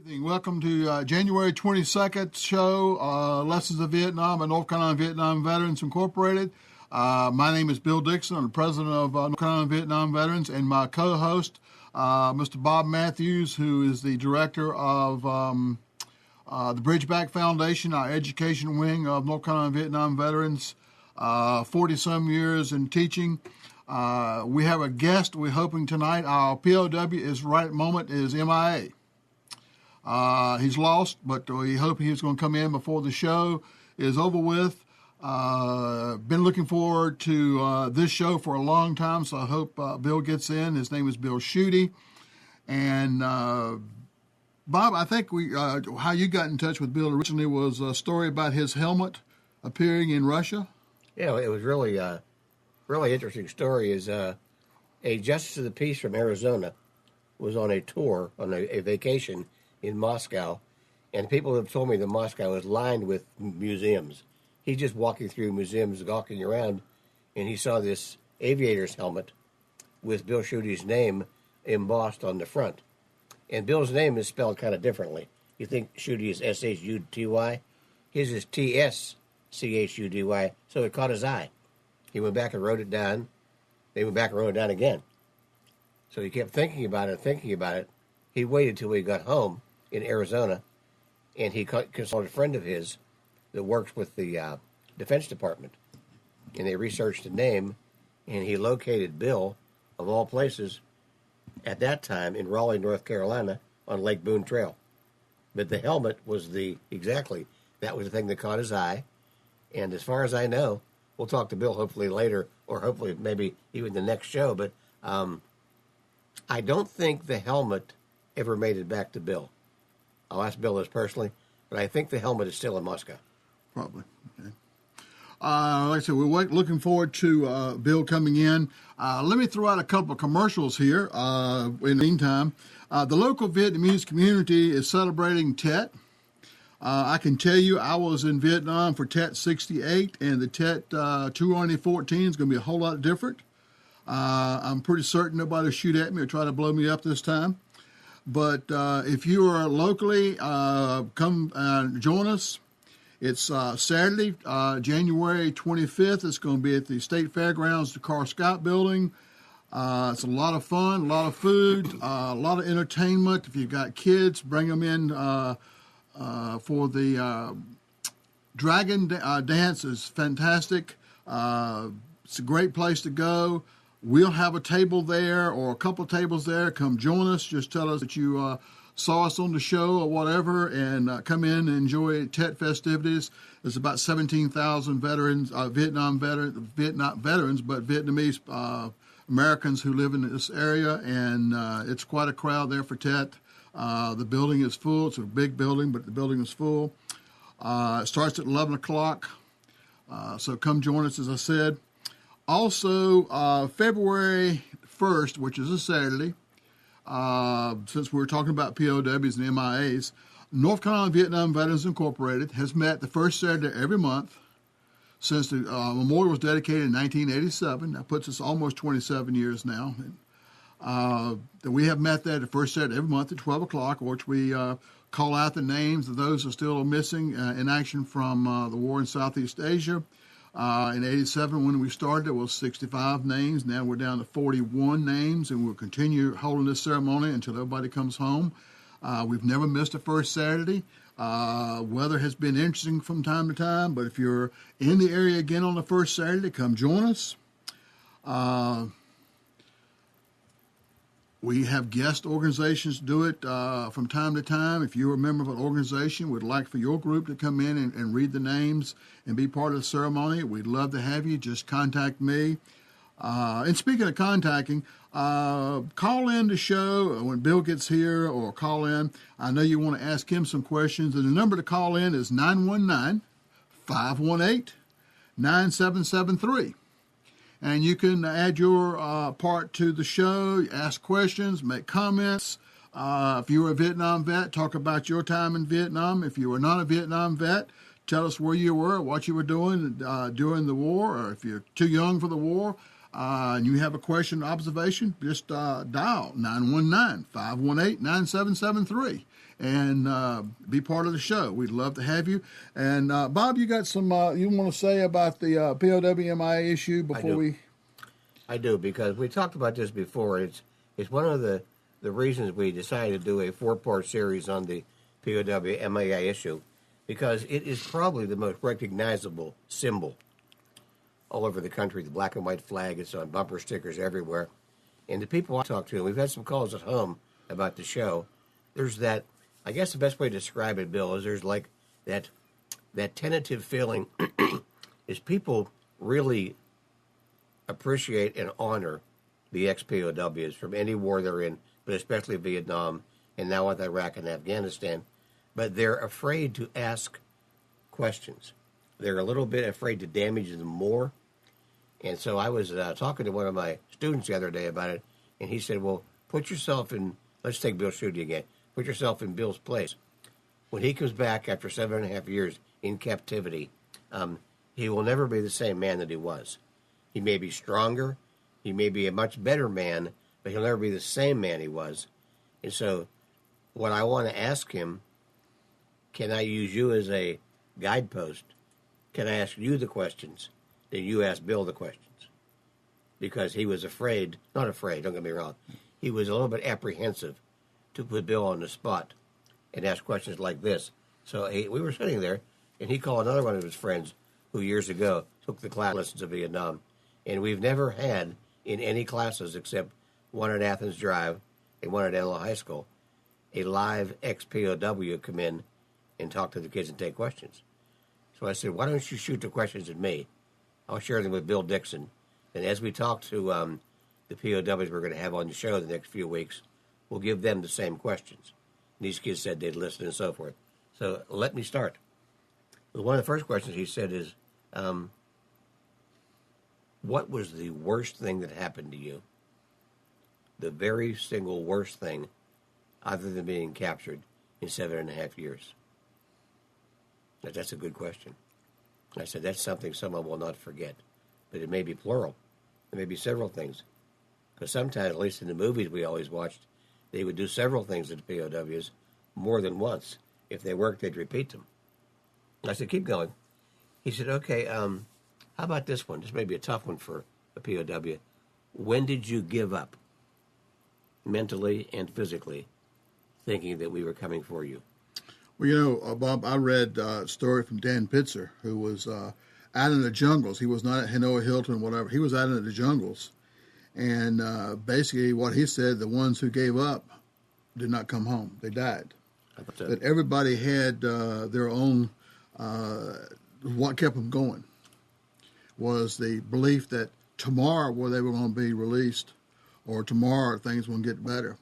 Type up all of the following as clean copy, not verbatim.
Welcome to January 22nd show, Lessons of Vietnam and North Carolina Vietnam Veterans Incorporated. My name is Bill Dixon. I'm the president of North Carolina Vietnam Veterans, and my co-host, Mr. Bob Matthews, who is the director of the Bridgeback Foundation, our education wing of North Carolina Vietnam Veterans, 40-some years in teaching. We have a guest we're hoping tonight. Our POW is right at the moment is MIA. He's lost, but we hope he's going to come in before the show is over with. Been looking forward to this show for a long time, so I hope Bill gets in. His name is Bill Tschudy. And Bob, I think how you got in touch with Bill originally was a story about his helmet appearing in Russia. Yeah, it was really interesting story. Is a justice of the peace from Arizona was on a tour, on a vacation in Moscow, and people have told me that Moscow is lined with museums. He's just walking through museums, gawking around, and he saw this aviator's helmet with Bill Tschudy's name embossed on the front. And Bill's name is spelled kind of differently. You think Tschudy is S-H-U-T-Y? His is T-S-C-H-U-D-Y, so it caught his eye. He went back and wrote it down. They went back and wrote it down again. So he kept thinking about it. He waited till he got home in Arizona, and he consulted a friend of his that works with the Defense Department, and they researched the name, and he located Bill, of all places, at that time in Raleigh, North Carolina, on Lake Boone Trail. But the helmet was that was the thing that caught his eye, and as far as I know, we'll talk to Bill hopefully later, or hopefully maybe even the next show, but I don't think the helmet ever made it back to Bill. I'll ask Bill this personally, but I think the helmet is still in Moscow. Probably. Okay. Like I said, we're looking forward to Bill coming in. Let me throw out a couple of commercials here. In the meantime, the local Vietnamese community is celebrating Tet. I can tell you I was in Vietnam for Tet 68, and the Tet 2014 is going to be a whole lot different. I'm pretty certain nobody will shoot at me or try to blow me up this time. But if you are locally, come join us. It's Saturday, January 25th. It's going to be at the State Fairgrounds, the Carl Scott Building. It's a lot of fun, a lot of food, a lot of entertainment. If you've got kids, bring them in for the Dragon Dance. Is fantastic. It's a great place to go. We'll have a table there or a couple of tables there. Come join us. Just tell us that you saw us on the show or whatever, and come in and enjoy Tet festivities. There's about 17,000 veterans, Vietnam veterans, but Vietnamese Americans who live in this area, and it's quite a crowd there for Tet. The building is full. It's a big building, but the building is full. It starts at 11 o'clock, so come join us, as I said. Also, February 1st, which is a Saturday, since we're talking about POWs and MIAs, North Carolina Vietnam Veterans Incorporated has met the first Saturday every month since the memorial was dedicated in 1987. That puts us almost 27 years now. We have met there the first Saturday every month at 12 o'clock, which we call out the names of those who still are missing in action from the war in Southeast Asia. In 87, when we started, it was 65 names. Now we're down to 41 names, and we'll continue holding this ceremony until everybody comes home. We've never missed a first Saturday. Weather has been interesting from time to time, but if you're in the area again on the first Saturday, come join us. We have guest organizations do it from time to time. If you're a member of an organization, would like for your group to come in and read the names and be part of the ceremony, we'd love to have you. Just contact me. And speaking of contacting, call in the show when Bill gets here, or call in. I know you want to ask him some questions. And the number to call in is 919-518-9773. And you can add your part to the show, ask questions, make comments. If you were a Vietnam vet, talk about your time in Vietnam. If you were not a Vietnam vet, tell us where you were, what you were doing during the war, or if you're too young for the war. and you have a question or observation, just dial 919-518-9773 and be part of the show. We'd love to have you. And Bob, you got some you want to say about the POWMIA issue before we? I do, because we talked about this before. It's one of the reasons we decided to do a 4-part series on the POWMIA issue, because it is probably the most recognizable symbol all over the country. The black and white flag, it's on bumper stickers everywhere. And the people I talk to, we've had some calls at home about the show, there's that, I guess the best way to describe it, Bill, is there's like that tentative feeling is people really appreciate and honor the ex-POWs from any war they're in, but especially Vietnam and now with Iraq and Afghanistan. But they're afraid to ask questions. They're a little bit afraid to damage them more. And so I was talking to one of my students the other day about it, and he said, well, put yourself in, let's take Bill Tschudy again, put yourself in Bill's place. When he comes back after 7.5 years in captivity, he will never be the same man that he was. He may be stronger, he may be a much better man, but he'll never be the same man he was. And so what I want to ask him, can I use you as a guidepost? Can I ask you the questions? Then you ask Bill the questions. Because he was afraid, not afraid, don't get me wrong, he was a little bit apprehensive to put Bill on the spot and ask questions like this. So we were sitting there, and he called another one of his friends who years ago took the class lessons of Vietnam. And we've never had in any classes except one at Athens Drive and one at Antelope High School, a live ex-POW come in and talk to the kids and take questions. So I said, why don't you shoot the questions at me? I'll share them with Bill Dixon. And as we talk to the POWs we're going to have on the show the next few weeks, we'll give them the same questions. And these kids said they'd listen and so forth. So let me start. One of the first questions he said is, what was the worst thing that happened to you? The very single worst thing, other than being captured in 7.5 years? That's a good question. I said, that's something someone will not forget. But it may be plural. It may be several things. Because sometimes, at least in the movies we always watched, they would do several things to the POWs more than once. If they worked, they'd repeat them. I said, keep going. He said, okay, how about this one? This may be a tough one for a POW. When did you give up, mentally and physically, thinking that we were coming for you? Well, you know, Bob, I read a story from Dan Pitzer, who was out in the jungles. He was not at Hanoi Hilton, whatever. He was out in the jungles. And basically what he said, the ones who gave up did not come home. They died. That everybody had their own, what kept them going was the belief that tomorrow where they were going to be released or tomorrow things will get better.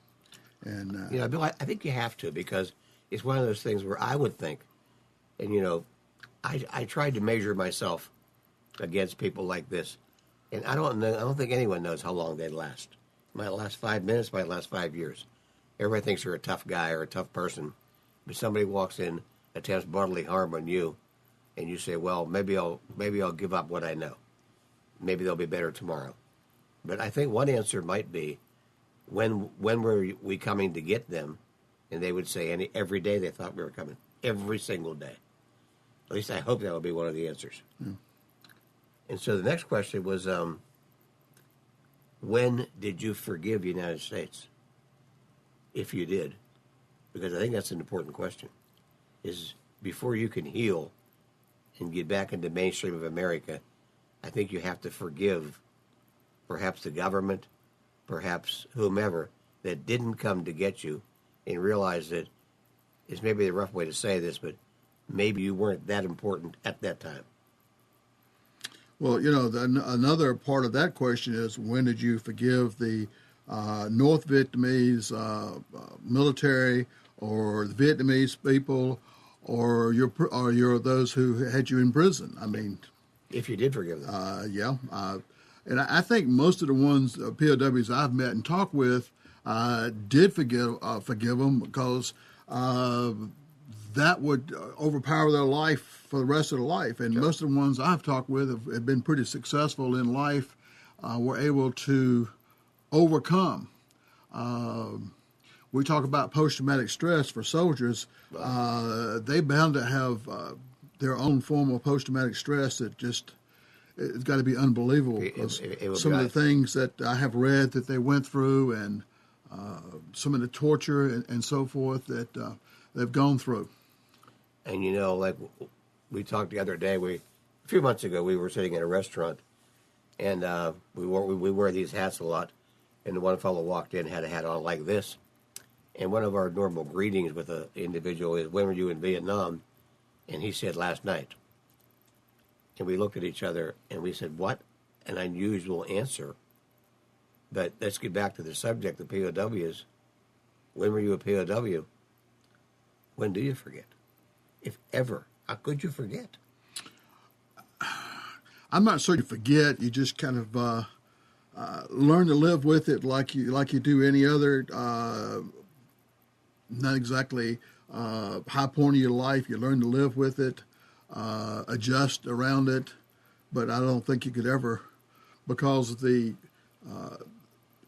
And you know, Bill, I think you have to, because it's one of those things where I would think, and, you know, I tried to measure myself against people like this, and I don't know. I don't think anyone knows how long they last. Might last 5 minutes, might last 5 years. Everybody thinks you're a tough guy or a tough person, but somebody walks in, attempts bodily harm on you, and you say, well, maybe I'll give up what I know. Maybe they'll be better tomorrow. But I think one answer might be, when were we coming to get them? And they would say every day they thought we were coming. Every single day. At least I hope that will be one of the answers. Mm. And so the next question was, when did you forgive the United States? If you did. Because I think that's an important question. Is before you can heal and get back into mainstream of America, I think you have to forgive perhaps the government, perhaps whomever that didn't come to get you, and realize that it's maybe a rough way to say this, but maybe you weren't that important at that time. Well, you know, another part of that question is, when did you forgive the North Vietnamese military, or the Vietnamese people, or your those who had you in prison? I mean, if you did forgive them, yeah. And I think most of the ones POWs I've met and talked with did forgive them, because that would overpower their life for the rest of their life. And most of the ones I've talked with have been pretty successful in life, were able to overcome. We talk about post-traumatic stress for soldiers. They bound to have their own form of post-traumatic stress that just it's got to be unbelievable. Some of the things that I have read that they went through, and some of the torture and so forth that they've gone through. And like we talked the other day, a few months ago, we were sitting in a restaurant, and we wear these hats a lot. And one fellow walked in, had a hat on like this. And one of our normal greetings with an individual is, "When were you in Vietnam?" And he said, "Last night." And we looked at each other and we said, "What an unusual answer." But let's get back to the subject, the POWs. When were you a POW? When do you forget? If ever. How could you forget? I'm not sure you forget. You just kind of learn to live with it like you do any other, not exactly high point of your life. You learn to live with it, adjust around it. But I don't think you could ever, because of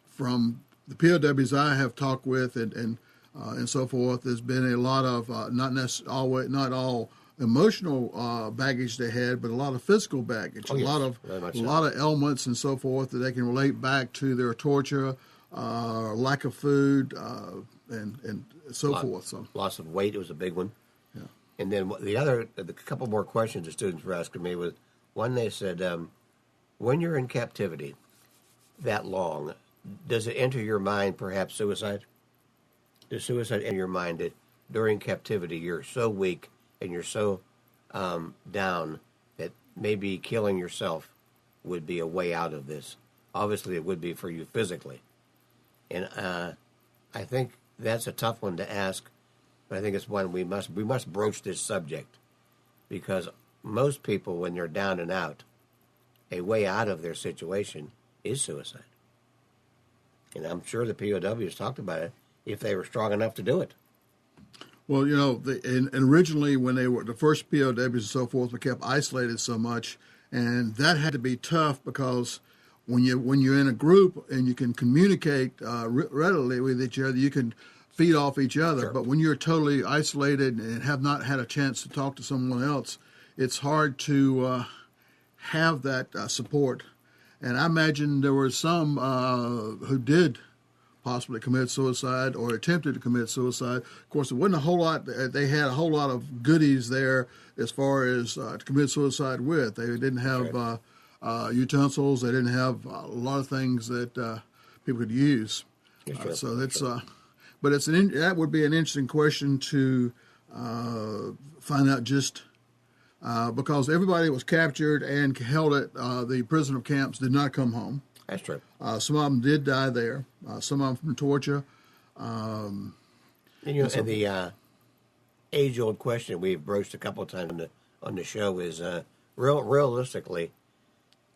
from the POWs I have talked with and so forth, there's been a lot of not all emotional baggage they had, but a lot of physical baggage, a lot of ailments and so forth that they can relate back to their torture, lack of food, and so forth. So loss of weight was a big one. Yeah. And then the couple more questions the students were asking me was, one, they said, when you're in captivity that long, does it enter your mind perhaps suicide? Does suicide enter your mind that during captivity you're so weak and you're so down that maybe killing yourself would be a way out of this? Obviously, it would be for you physically. And I think that's a tough one to ask, but I think it's one we must broach this subject, because most people, when they're down and out, a way out of their situation is suicide. And I'm sure the POWs talked about it if they were strong enough to do it. Well, and originally when they were the first POWs and so forth, were kept isolated so much, and that had to be tough because when you're in a group and you can communicate readily with each other, you can feed off each other. Sure. But when you're totally isolated and have not had a chance to talk to someone else, it's hard to have that support. And I imagine there were some who did possibly commit suicide or attempted to commit suicide. Of course, it wasn't a whole lot. They had a whole lot of goodies there as far as to commit suicide with. They didn't have utensils. They didn't have a lot of things that people could use. So that's, but that would be an interesting question to find out just. Because everybody was captured and held at the prisoner camps did not come home. That's true. Some of them did die there. Some of them from torture. And the age-old question we've broached a couple of times on the show is, realistically,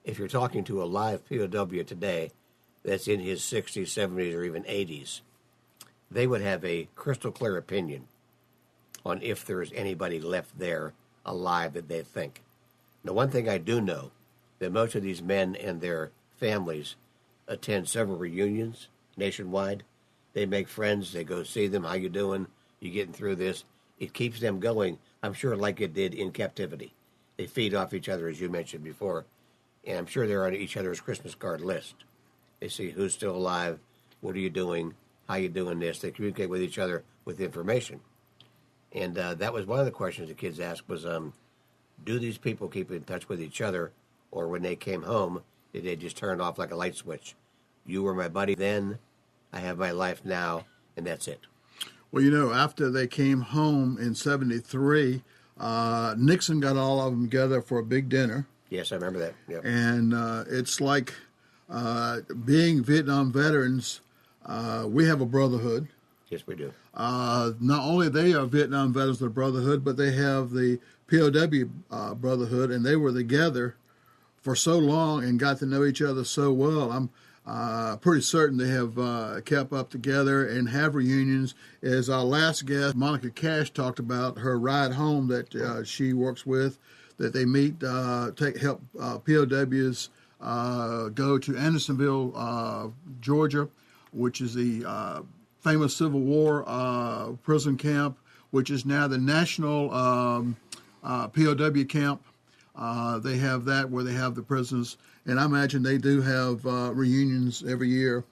if you're talking to a live POW today that's in his 60s, 70s, or even 80s, they would have a crystal clear opinion on if there's anybody left there alive that they think. Now, one thing I do know, that most of these men and their families attend several reunions nationwide. They make friends. They go see them. How you doing? You getting through this? It keeps them going, I'm sure, like it did in captivity. They feed off each other, as you mentioned before, and I'm sure they're on each other's Christmas card list. They see who's still alive, what are you doing, how you doing this. They communicate with each other with information. And that was one of the questions the kids asked was, do these people keep in touch with each other, or when they came home, did they just turn off like a light switch? You were my buddy then, I have my life now, and that's it. Well, after they came home in 1973, Nixon got all of them together for a big dinner. Yes, I remember that. Yep. And it's like being Vietnam veterans, we have a brotherhood. Yes, we do. Not only they are Vietnam veterans of the Brotherhood, but they have the POW Brotherhood, and they were together for so long and got to know each other so well. I'm pretty certain they have kept up together and have reunions. As our last guest, Monica Cash, talked about her ride home that she works with, that they meet, help POWs go to Andersonville, Georgia, which is the famous Civil War prison camp, which is now the national POW camp. They have that where they have the prisoners, and I imagine they do have reunions every year,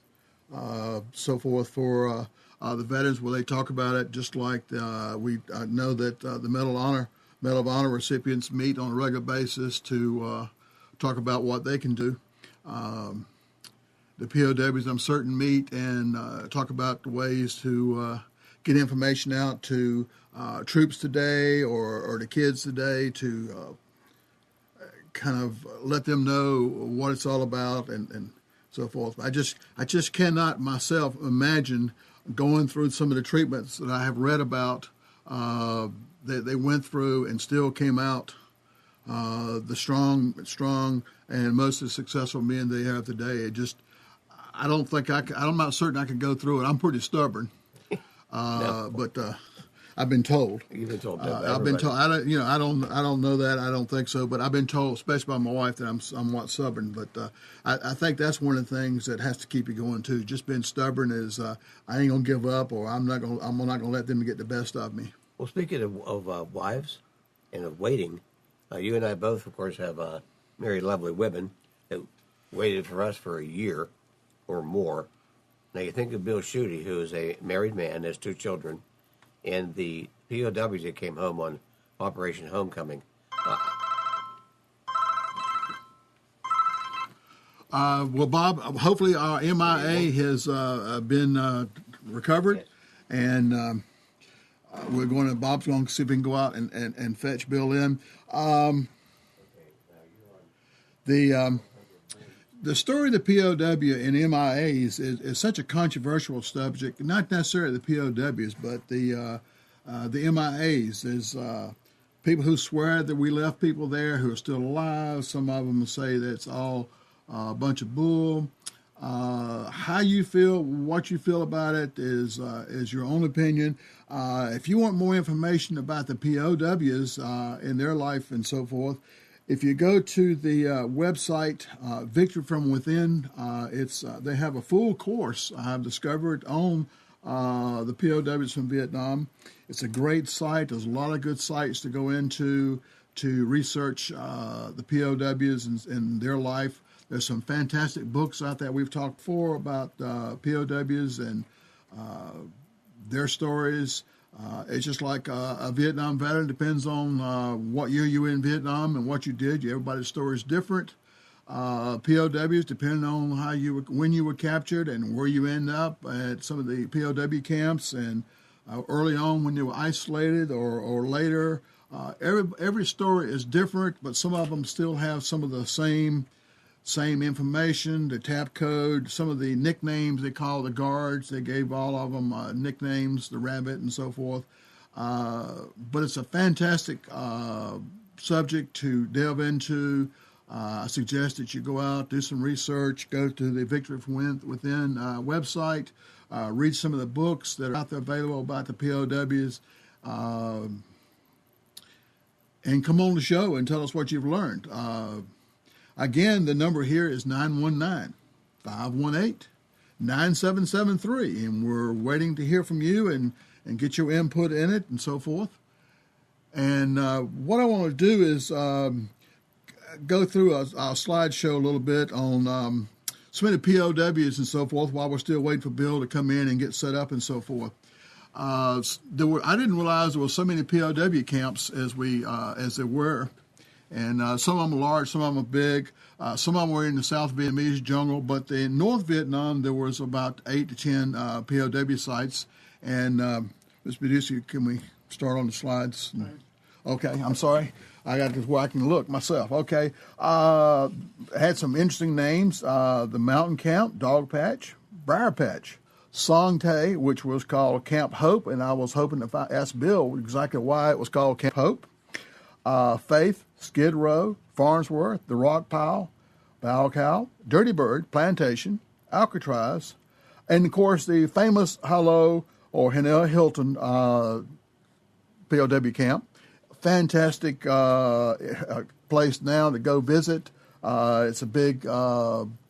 so forth for the veterans, where they talk about it. Just like we know that the Medal of Honor recipients meet on a regular basis to talk about what they can do. The POWs, I'm certain, meet and talk about the ways to get information out to troops today or the kids today to kind of let them know what it's all about and so forth. I just cannot myself imagine going through some of the treatments that I have read about that they went through and still came out the strong and mostly successful men they have today. I'm not certain I could go through it. I'm pretty stubborn, No. but I've been told. You've been told. I've been told. I don't know that. I don't think so. But I've been told, especially by my wife, that I'm somewhat stubborn. But I think that's one of the things that has to keep you going too. Just being stubborn is I ain't gonna give up, or I'm not gonna let them get the best of me. Well, speaking of wives and of waiting, you and I both, of course, have married lovely women that waited for us for a year or more. Now, you think of Bill Tschudy, who is a married man, has 2 children, and the POWs that came home on Operation Homecoming. Well, Bob, hopefully our MIA has been recovered, and Bob's going to see if we can go out and fetch Bill in. The story of the POW and MIAs is such a controversial subject, not necessarily the POWs, but the MIAs. There's people who swear that we left people there who are still alive. Some of them say that's all a bunch of bull. How you feel, what you feel about it is your own opinion. If you want more information about the POWs in their life and so forth, if you go to the website Victory from Within, they have a full course I've discovered on the POWs from Vietnam. It's a great site. There's a lot of good sites to go into to research the POWs and their life. There's some fantastic books out there we've talked before about POWs and their stories. It's just like a Vietnam veteran. Depends on what year you were in Vietnam and what you did. Everybody's story is different. POWs, depending on when you were captured and where you end up at some of the POW camps, and early on when you were isolated or later. Every story is different, but some of them still have some of the same information, the tap code, some of the nicknames they call the guards. They gave all of them nicknames, the rabbit and so forth. But it's a fantastic subject to delve into. I suggest that you go out, do some research, go to the Victory from Within website, read some of the books that are out there available about the POWs, and come on the show and tell us what you've learned. Again, the number here is 919-518-9773, and we're waiting to hear from you and get your input in it and so forth. And what I want to do is go through our slideshow a little bit on some of the POWs and so forth while we're still waiting for Bill to come in and get set up and so forth. I didn't realize there were so many POW camps as there were. And some of them are large, some of them are big. Some of them were in the South Vietnamese jungle, but in North Vietnam, there was about 8 to 10 POW sites. And Ms. Medusa, can we start on the slides? Right. Okay, I'm sorry. I got to where I can look myself. Okay. Had some interesting names. The Mountain Camp, Dog Patch, Briar Patch, Song Tay, which was called Camp Hope, and I was hoping if I asked Bill exactly why it was called Camp Hope. Faith, Skid Row, Farnsworth, The Rock Pile, Bow Cow, Dirty Bird, Plantation, Alcatraz, and of course the famous Hello or Hanel Hilton POW camp. Fantastic place now to go visit. It's a big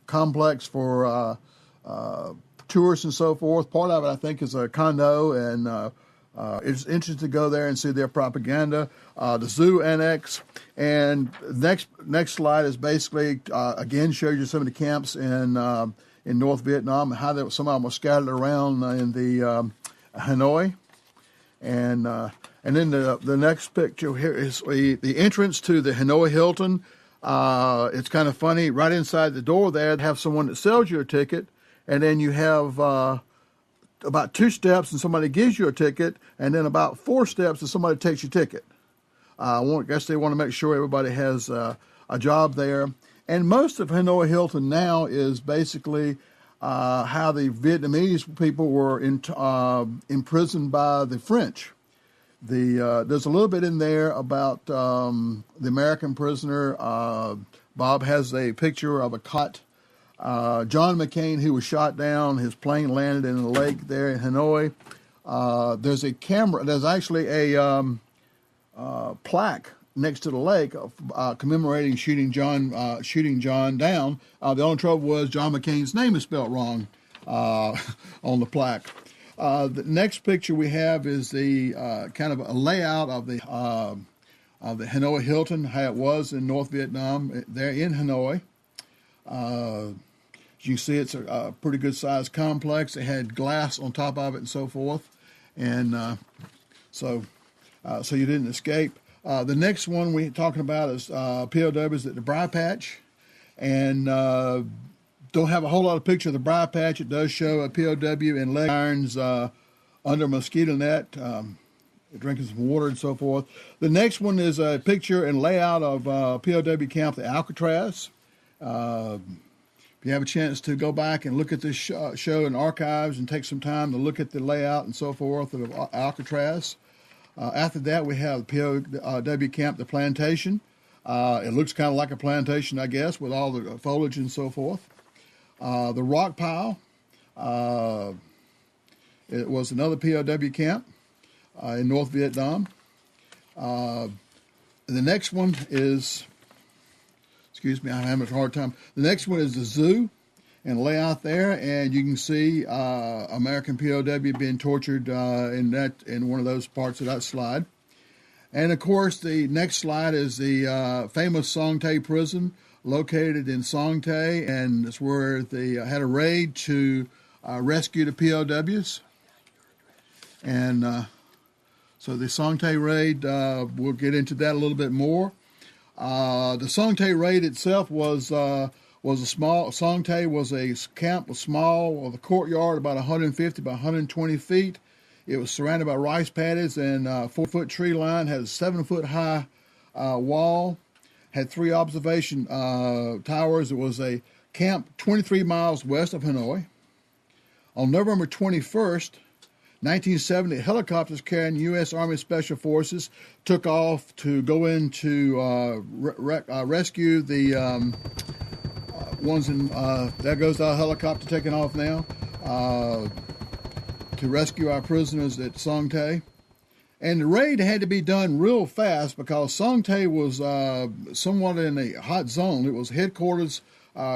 complex for tourists and so forth. Part of it, I think, is a condo, and it's interesting to go there and see their propaganda. The zoo annex, and next slide is basically again shows you some of the camps in North Vietnam and how some of them were scattered around in the Hanoi, and then the next picture here is the entrance to the Hanoi Hilton. It's kind of funny. Right inside the door there, they have someone that sells you a ticket, and then you have about 2 steps and somebody gives you a ticket, and then about 4 steps and somebody takes your ticket. I guess they want to make sure everybody has a job there. And most of Hanoi Hilton now is basically how the Vietnamese people were imprisoned by the French. There's a little bit in there about the American prisoner. Bob has a picture of a cot. John McCain, who was shot down, his plane landed in a lake there in Hanoi. There's a camera. There's actually a plaque next to the lake commemorating shooting John down. The only trouble was John McCain's name is spelled wrong on the plaque. The next picture we have is the kind of a layout of the Hanoi Hilton, how it was in North Vietnam, there in Hanoi. As you can see, it's a pretty good sized complex. It had glass on top of it and so forth, and so you didn't escape. The next one we're talking about is POWs at the Briar Patch, and don't have a whole lot of picture of the Briar Patch. It does show a POW in leg irons under a mosquito net, drinking some water and so forth. The next one is a picture and layout of POW camp, the Alcatraz. If you have a chance to go back and look at this show in archives and take some time to look at the layout and so forth of Alcatraz. After that, we have POW camp, the Plantation. It looks kind of like a plantation, I guess, with all the foliage and so forth. The Rock Pile. It was another POW camp in North Vietnam. The next one is, excuse me, I'm having a hard time. The next one is the zoo and layout there, and you can see American POW being tortured in one of those parts of that slide. And of course, the next slide is the famous Song Tay prison, located in Song Tay, and it's where they had a raid to rescue the POWs. And so the Song Tay raid, we'll get into that a little bit more. The Song Tay raid itself was a small. Song Tay was a camp, was small, with a courtyard about 150 by 120 feet. It was surrounded by rice paddies and 4-foot tree line. Had a 7-foot high wall. Had 3 observation towers. It was a camp 23 miles west of Hanoi. On November 21st, 1970, helicopters carrying U.S. Army Special Forces took off to go in to rescue the ones in, there goes our helicopter taking off now, to rescue our prisoners at Song Tay. And the raid had to be done real fast because Song Tay was somewhat in a hot zone. It was headquarters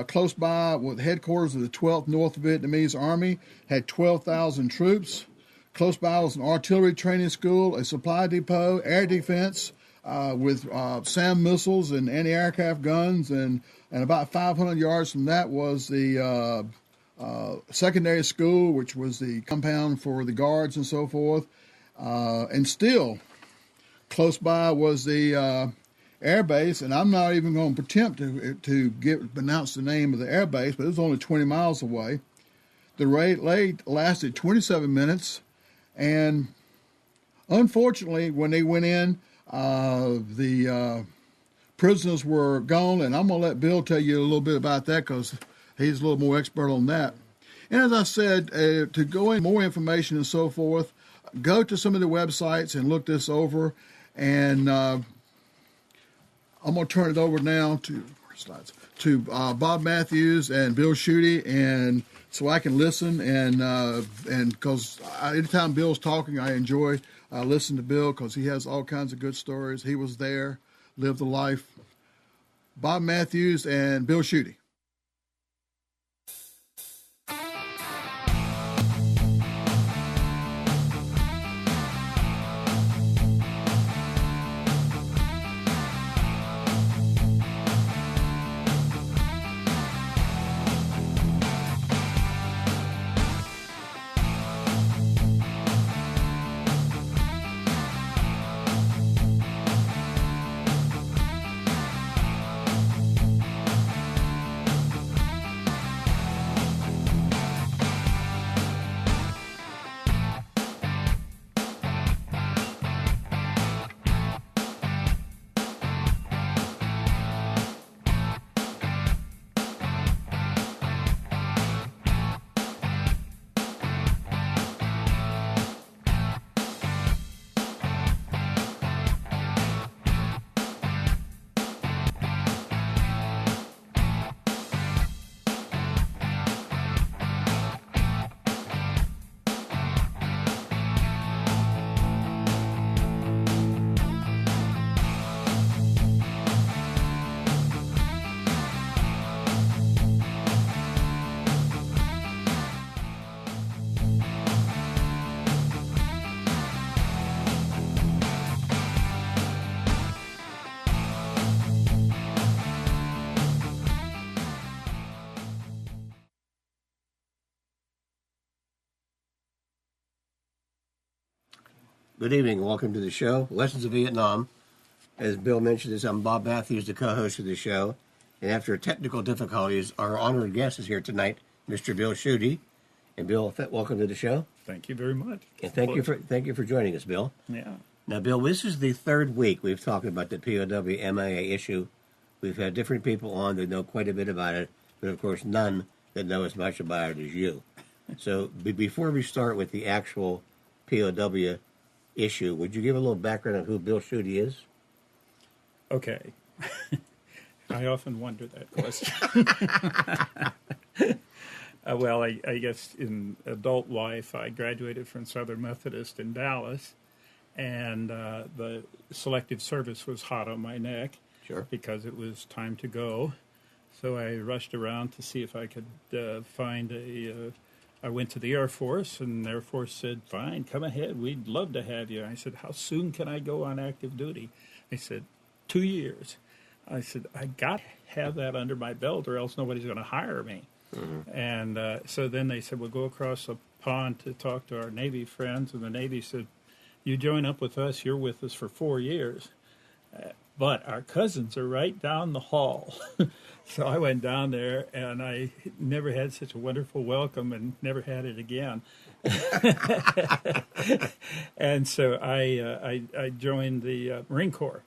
close by with headquarters of the 12th North Vietnamese Army, had 12,000 troops. Close by was an artillery training school, a supply depot, air defense with SAM missiles and anti-aircraft guns, and about 500 yards from that was the secondary school, which was the compound for the guards and so forth. And still, close by was the air base, and I'm not even going to attempt to pronounce the name of the air base, but it was only 20 miles away. The raid lasted 27 minutes, and unfortunately, when they went in, the prisoners were gone, and I'm going to let Bill tell you a little bit about that because he's a little more expert on that. And as I said, to go in more information and so forth, go to some of the websites and look this over. And I'm going to turn it over now to Bob Matthews and Bill Tschudy, and so I can listen. And because anytime Bill's talking, I enjoy listening to Bill because he has all kinds of good stories. He was there, lived the life. Bob Matthews and Bill Tschudy. Good evening. Welcome to the show, Lessons of Vietnam. As Bill mentioned, I'm Bob Matthews, the co-host of the show. And after technical difficulties, our honored guest is here tonight, Mr. Bill Tschudy. And Bill, welcome to the show. Thank you very much. And thank you for joining us, Bill. Yeah. Now, Bill, this is the third week we've talked about the POW MIA issue. We've had different people on that know quite a bit about it, but of course none that know as much about it as you. So before we start with the actual POW issue, would you give a little background on who Bill Tschudy is? Okay. I often wonder that question. Well, I guess in adult life, I graduated from Southern Methodist in Dallas, and the selective service was hot on my neck. Sure. Because it was time to go. So I rushed around to see if I could find I went to the Air Force, and the Air Force said, fine, come ahead. We'd love to have you. I said, how soon can I go on active duty? They said, 2 years. I said, I got to have that under my belt or else nobody's going to hire me. Mm-hmm. And so then they said, we'll go across the pond to talk to our Navy friends. And the Navy said, you join up with us, you're with us for 4 years. But our cousins are right down the hall. So I went down there, and I never had such a wonderful welcome and never had it again. And so I joined the Marine Corps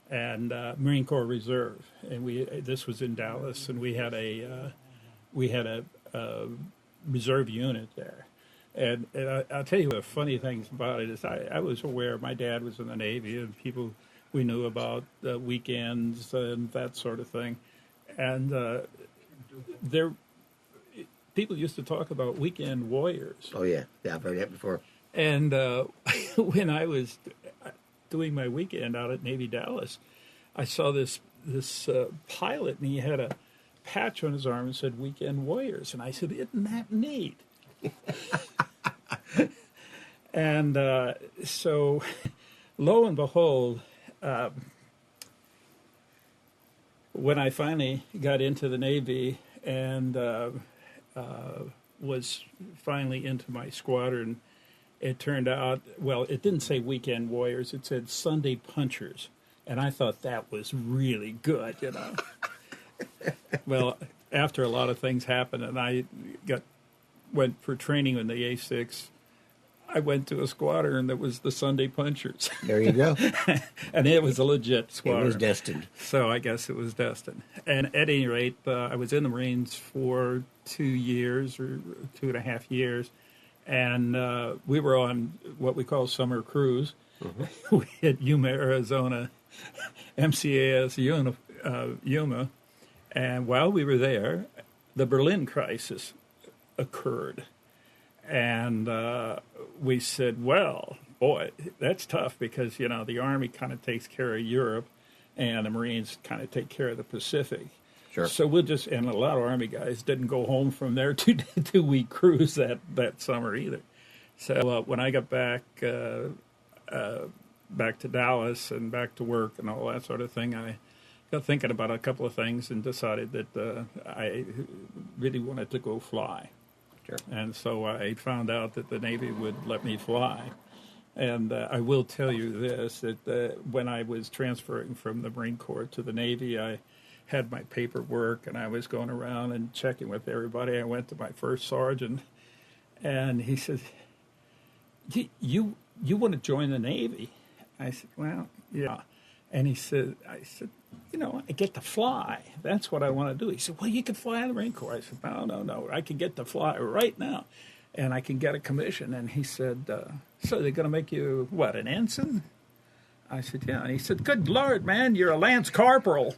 and Marine Corps Reserve. And this was in Dallas, and we had a reserve unit there. And I'll tell you the funny things about it is I was aware my dad was in the Navy, and people we knew about weekends and that sort of thing. And people used to talk about weekend warriors. Oh, yeah. Yeah, I've heard that before. And when I was doing my weekend out at Navy Dallas, I saw this pilot, and he had a patch on his arm and said Weekend Warriors. And I said, isn't that neat? And so, lo and behold, when I finally got into the Navy and was finally into my squadron, it turned out, well, it didn't say Weekend Warriors, it said Sunday Punchers. And I thought that was really good, you know. Well, after a lot of things happened and I went for training in the A6, I went to a squadron that was the Sunday Punchers. There you go. And it was a legit squadron. It was destined. So I guess it was destined. And at any rate, I was in the Marines for 2 years or 2.5 years. And we were on what we call summer cruise. Mm-hmm. We hit Yuma, Arizona, MCAS Yuma. And while we were there, the Berlin crisis occurred. And we said, well, boy, that's tough because, you know, the Army kind of takes care of Europe and the Marines kind of take care of the Pacific. Sure. So and a lot of Army guys didn't go home from their 2-week cruise that summer either. So when I got back to Dallas and back to work and all that sort of thing, I got thinking about a couple of things and decided that I really wanted to go fly. Sure. And so I found out that the Navy would let me fly. And I will tell you this, that when I was transferring from the Marine Corps to the Navy, I had my paperwork and I was going around and checking with everybody. I went to my first sergeant and he said, you want to join the Navy? I said, well, yeah. And I said, I get to fly. That's what I want to do. He said, well, you can fly in the Marine Corps. I said, no, I can get to fly right now. And I can get a commission. And he said, so they're going to make you, what, an ensign? I said, yeah. And he said, good Lord, man, you're a Lance Corporal.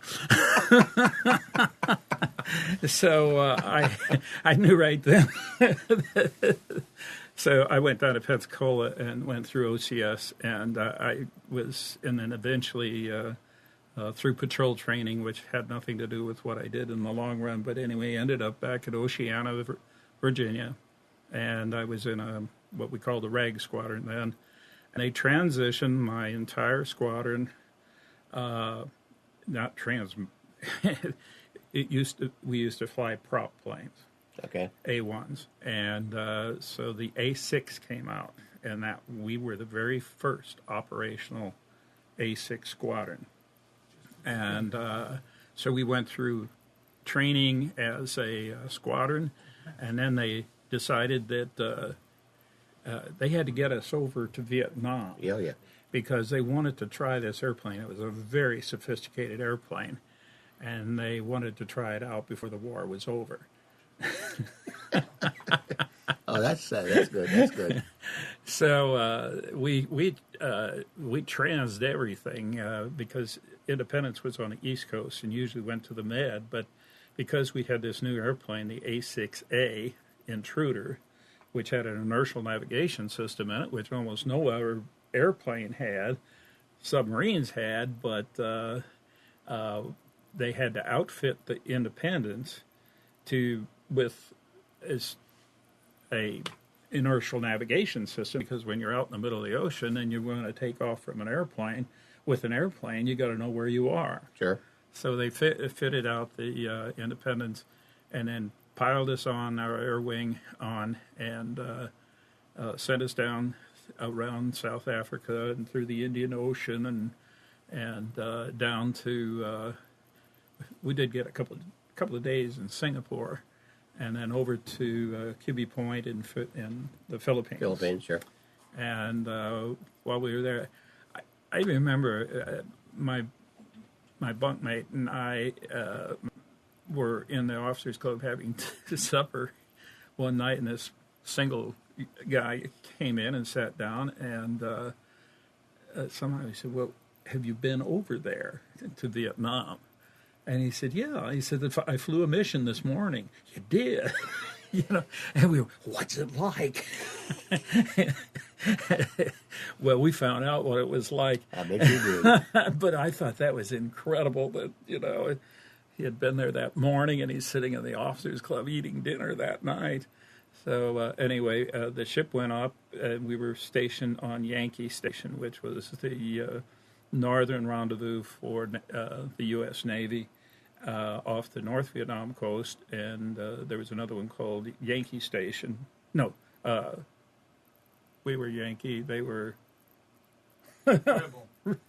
So I knew right then. So I went down to Pensacola and went through OCS, and then eventually through patrol training, which had nothing to do with what I did in the long run. But anyway, ended up back at Oceana, Virginia, and I was in what we call the RAG squadron then. And they transitioned my entire squadron, we used to fly prop planes. Okay. A1s. And so the A6 came out, and that we were the very first operational A6 squadron. And so we went through training as a squadron, and then they decided that they had to get us over to Vietnam. Yeah. Because they wanted to try this airplane. It was a very sophisticated airplane, and they wanted to try it out before the war was over. Oh, that's good. That's good. So we transed everything because Independence was on the East Coast and usually went to the Med, but because we had this new airplane, the A6A Intruder, which had an inertial navigation system in it, which almost no other airplane had, submarines had, but they had to outfit the Independence with a inertial navigation system, because when you're out in the middle of the ocean and you're going to take off from an airplane, with an airplane, you got to know where you are. Sure. So they fitted out the Independence and then piled us on our air wing and sent us down around South Africa and through the Indian Ocean and down to we did get a couple of days in Singapore, and then over to Kibi Point in the Philippines. Philippines, sure. And while we were there, I remember my bunkmate and I were in the officers' club having supper one night, and this single guy came in and sat down, and somehow he said, well, have you been over there to Vietnam? And he said, yeah. He said, I flew a mission this morning. You did? And we were, what's it like? Well, we found out what it was like. I bet you did. But I thought that was incredible that, he had been there that morning and he's sitting in the officers' club eating dinner that night. So anyway, the ship went up and we were stationed on Yankee Station, which was the northern rendezvous for the U.S. Navy off the North Vietnam coast, and there was another one called Yankee Station. No, we were Yankee. They were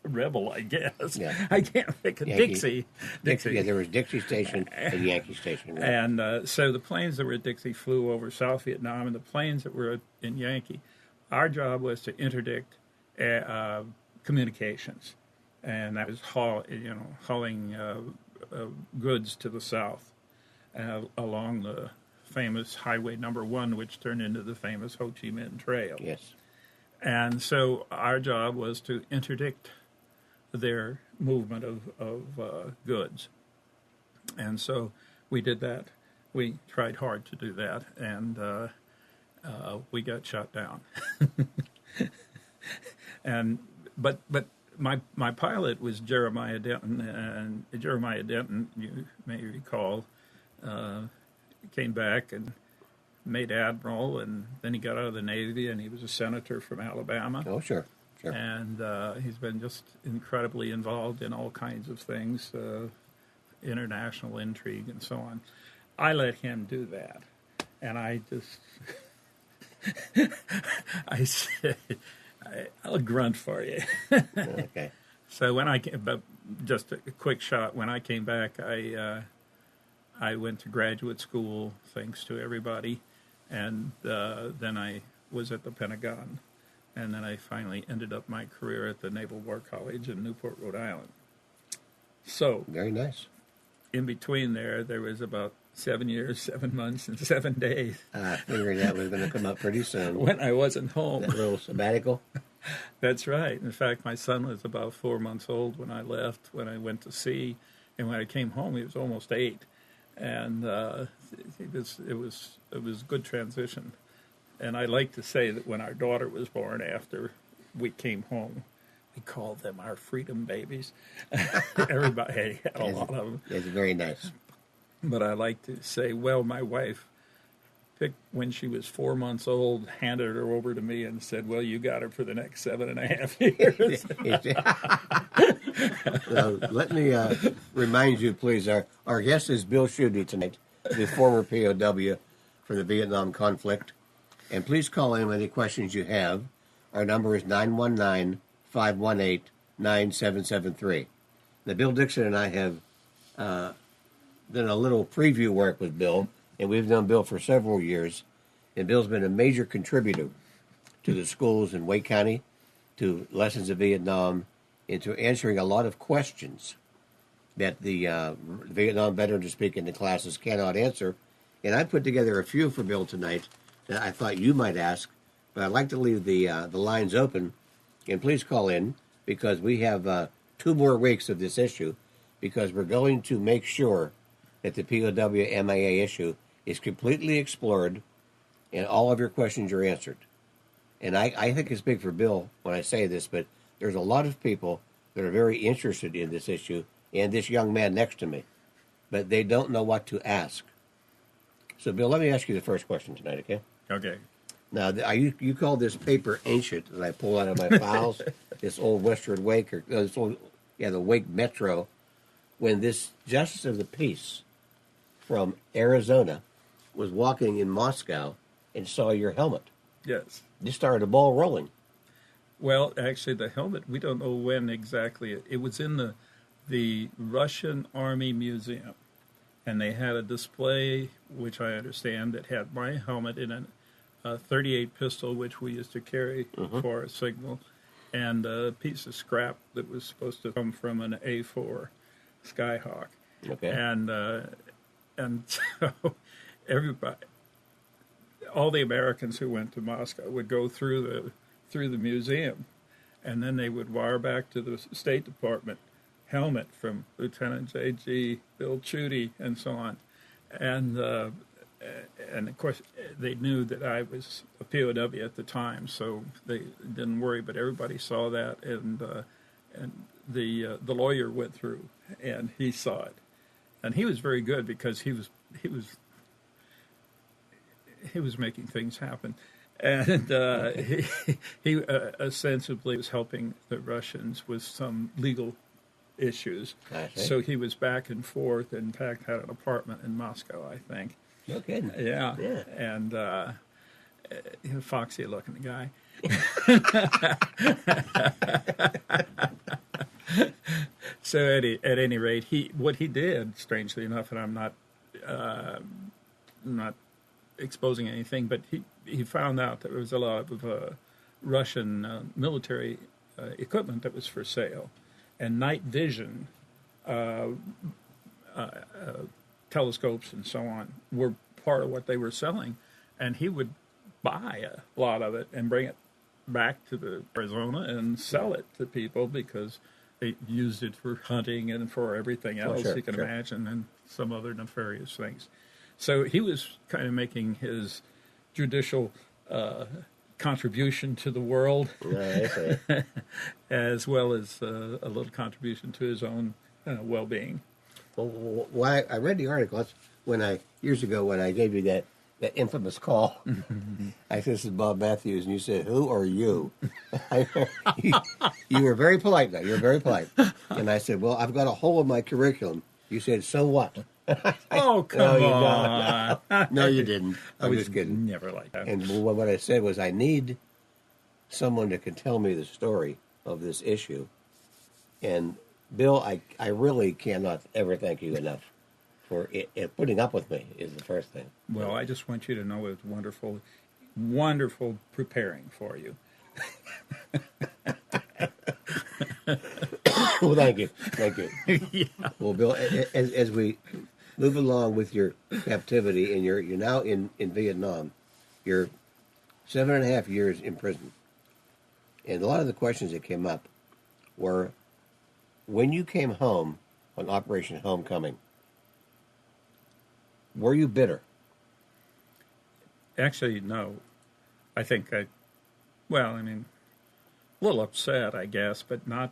Rebel, I guess. Yeah. I can't think of Dixie. Yeah, there was Dixie Station and Yankee Station. Right? And so the planes that were at Dixie flew over South Vietnam, and the planes that were in Yankee, our job was to interdict communications, and that was hauling goods to the south along the famous Highway Number 1, which turned into the famous Ho Chi Minh Trail. Yes. And so our job was to interdict their movement of goods. And so we did that. We tried hard to do that, and we got shot down. But my pilot was Jeremiah Denton, and Jeremiah Denton, you may recall, came back and made admiral, and then he got out of the Navy, and he was a senator from Alabama. Oh, sure. And he's been just incredibly involved in all kinds of things, international intrigue and so on. I let him do that, and I just, I said, I'll grunt for you. Okay. So when I came, but just a quick shot, when I came back, I went to graduate school, thanks to everybody, and then I was at the Pentagon, and then I finally ended up my career at the Naval War College in Newport, Rhode Island. So Very nice. in between there was about 7 years, 7 months, and 7 days. Figuring that was going to come up pretty soon. When I wasn't home. That little sabbatical. That's right. In fact, my son was about 4 months old when I left, when I went to sea, and when I came home, he was almost 8, and it was a good transition. And I like to say that when our daughter was born after we came home, we called them our freedom babies. Everybody had a lot of them. It's very nice. But I like to say, well, my wife picked when she was 4 months old, handed her over to me and said, well, you got her for the next 7.5 years. So let me remind you, please, our guest is Bill Tschudy tonight, the former POW from the Vietnam conflict. And please call in with any questions you have. Our number is 919-518-9773. Now, Bill Dixon and I have done a little preview work with Bill, and we've known Bill for several years. And Bill's been a major contributor to the schools in Wake County, to Lessons of Vietnam, and to answering a lot of questions that the Vietnam veterans who speak in the classes cannot answer. And I put together a few for Bill tonight that I thought you might ask, but I'd like to leave the lines open. And please call in, because we have 2 more weeks of this issue, because we're going to make sure that the POW MIA issue is completely explored and all of your questions are answered. And I think it's big for Bill when I say this, but there's a lot of people that are very interested in this issue and this young man next to me, but they don't know what to ask. So, Bill, let me ask you the first question tonight, okay? Okay. Now, you call this paper ancient that I pull out of my files, this old Western Wake, or the Wake Metro, when this Justice of the Peace from Arizona was walking in Moscow and saw your helmet. Yes. This started a ball rolling. Well, actually, the helmet, we don't know when exactly. It was in the Russian Army Museum, and they had a display, which I understand, that had my helmet in a .38 pistol, which we used to carry for a signal, and a piece of scrap that was supposed to come from an A4 Skyhawk. Okay. And so everybody, all the Americans who went to Moscow would go through the museum, and then they would wire back to the State Department, helmet from Lieutenant J.G. Bill Tschudy, and so on. And of course, they knew that I was a POW at the time, so they didn't worry. But everybody saw that, and the lawyer went through, and he saw it, and he was very good because he was making things happen, and he ostensibly was helping the Russians with some legal issues. So he was back and forth. In fact, had an apartment in Moscow, I think. No kidding. Yeah. And foxy looking guy. So at any rate, what he did, strangely enough, and I'm not exposing anything, but he found out that there was a lot of Russian military equipment that was for sale, and night vision telescopes and so on were part of what they were selling, and he would buy a lot of it and bring it back to Arizona and sell it to people because they used it for hunting and for everything else you can imagine, and some other nefarious things. So he was kind of making his judicial contribution to the world, I see. as well as a little contribution to his own well-being. Well, I read the article. That's years ago when I gave you that infamous call. I said, "This is Bob Matthews," and you said, "Who are you?" You were very polite. Though. You were very polite, and I said, "Well, I've got a hole in my curriculum." You said, "So what?" Oh, come on! No, you didn't. I I'm was just kidding. never like that. And what I said was, I need someone that can tell me the story of this issue. And Bill, I really cannot ever thank you enough for putting up with me. Is the first thing. Well, I just want you to know it was wonderful, wonderful preparing for you. Well, thank you. Yeah. Well, Bill, as we move along with your captivity, and you're now in Vietnam, you're 7.5 years in prison, and a lot of the questions that came up were, when you came home on Operation Homecoming, were you bitter? Actually, no. I think a little upset, I guess, but not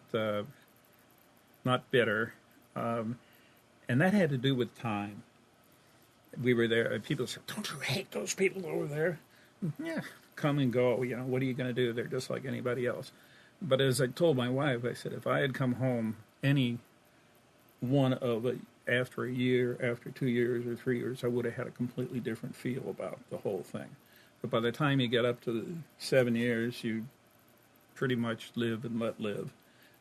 bitter. And that had to do with time. We were there. People said, "Don't you hate those people over there?" Yeah, come and go. What are you going to do? They're just like anybody else. But as I told my wife, I said, if I had come home after a year, after 2 years or 3 years, I would have had a completely different feel about the whole thing. But by the time you get up to the 7 years, you pretty much live and let live.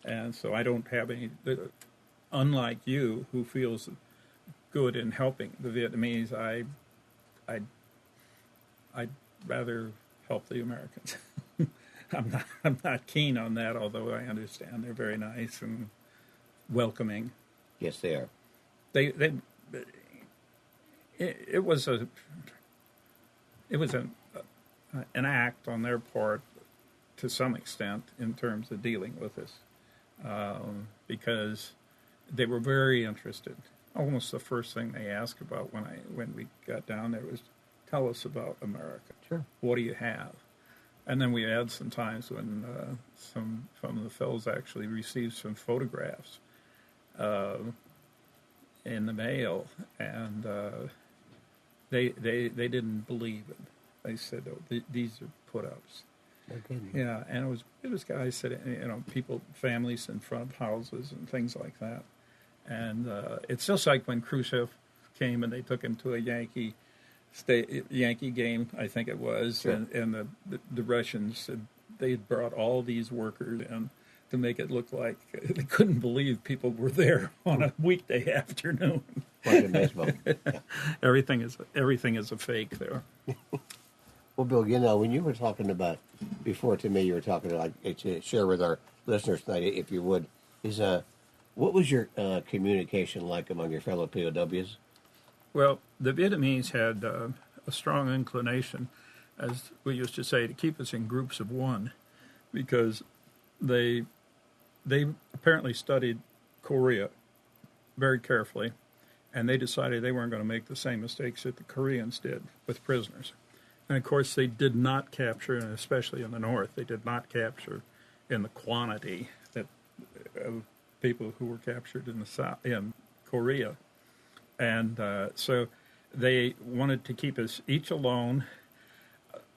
And so I don't have any, unlike you, who feels good in helping the Vietnamese, I'd rather help the Americans. I'm not keen on that, although I understand they're very nice and welcoming. Yes, they are. It was an act on their part to some extent in terms of dealing with us, because they were very interested. Almost the first thing they asked about when we got down there was, "Tell us about America. Sure. What do you have?" And then we had some times when some of the fellows actually received some photographs in the mail, and they didn't believe it. They said, "Oh, these are put-ups." Okay. Yeah, and it was guys sitting, people, families in front of houses and things like that. And it's just like when Khrushchev came and they took him to a Yankee game, I think it was, sure. and the Russians, they had brought all these workers in to make it look like they couldn't believe people were there on a weekday afternoon. Like in baseball. Yeah. Everything is a fake there. Well, Bill, when you were talking about before to me, you were talking to share with our listeners tonight, if you would, is what was your communication like among your fellow POWs? Well, the Vietnamese had a strong inclination, as we used to say, to keep us in groups of one, because they apparently studied Korea very carefully, and they decided they weren't going to make the same mistakes that the Koreans did with prisoners. And, of course, they did not capture, and especially in the north, they did not capture in the quantity of people who were captured in the south, in Korea. And so they wanted to keep us each alone,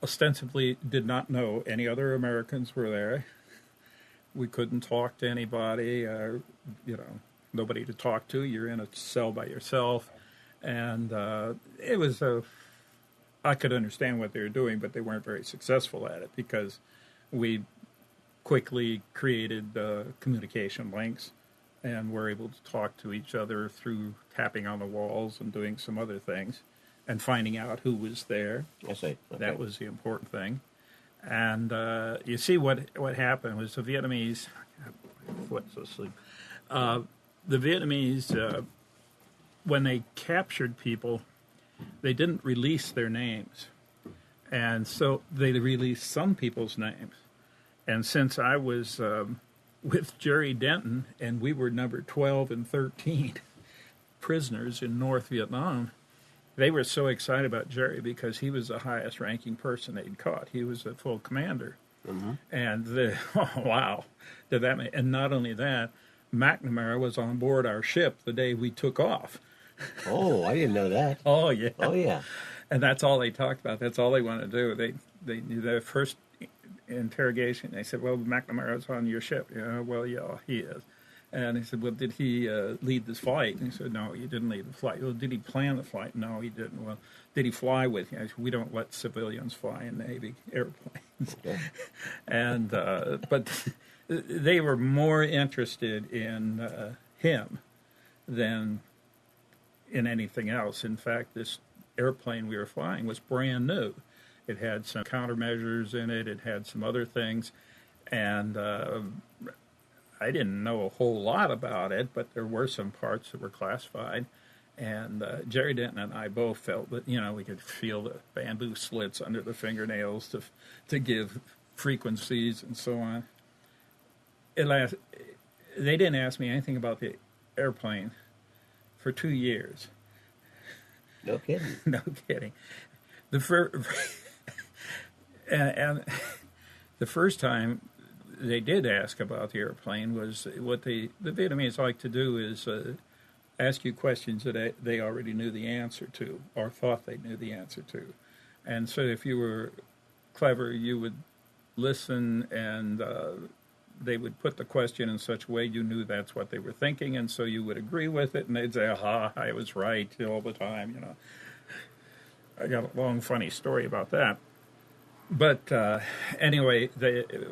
ostensibly did not know any other Americans were there. We couldn't talk to anybody, nobody to talk to. You're in a cell by yourself. And it was I could understand what they were doing, but they weren't very successful at it, because we quickly created communication links and were able to talk to each other through tapping on the walls and doing some other things and finding out who was there. I see. Okay. That was the important thing. And you see what happened was the Vietnamese, foot's asleep. The Vietnamese, when they captured people, they didn't release their names. And so they released some people's names. And since I was with Jerry Denton, and we were number 12 and 13 prisoners in North Vietnam, they were so excited about Jerry because he was the highest ranking person they'd caught. He was a full commander. Mm-hmm. And oh, wow, did that make, and not only that, McNamara was on board our ship the day we took off. Oh, I didn't know that. Oh, yeah. Oh, yeah. And that's all they talked about. That's all they wanted to do. They knew their first interrogation. They said, well, McNamara's on your ship. Yeah, well, yeah, he is. And he said, well, did he lead this flight? And he said, no, he didn't lead the flight. Well, did he plan the flight? No, he didn't. Well, did he fly with you? I said, we don't let civilians fly in Navy airplanes. Okay. And but they were more interested in him than in anything else. In fact, this airplane we were flying was brand new. It had some countermeasures in it. It had some other things. And I didn't know a whole lot about it, but there were some parts that were classified. And Jerry Denton and I both felt that, we could feel the bamboo slits under the fingernails to give frequencies and so on. They didn't ask me anything about the airplane for 2 years. No kidding. No kidding. And the first time they did ask about the airplane was what the Vietnamese like to do is ask you questions that they already knew the answer to or thought they knew the answer to. And so if you were clever, you would listen and they would put the question in such a way you knew that's what they were thinking, and so you would agree with it, and they'd say, aha, I was right all the time, I got a long, funny story about that. But anyway,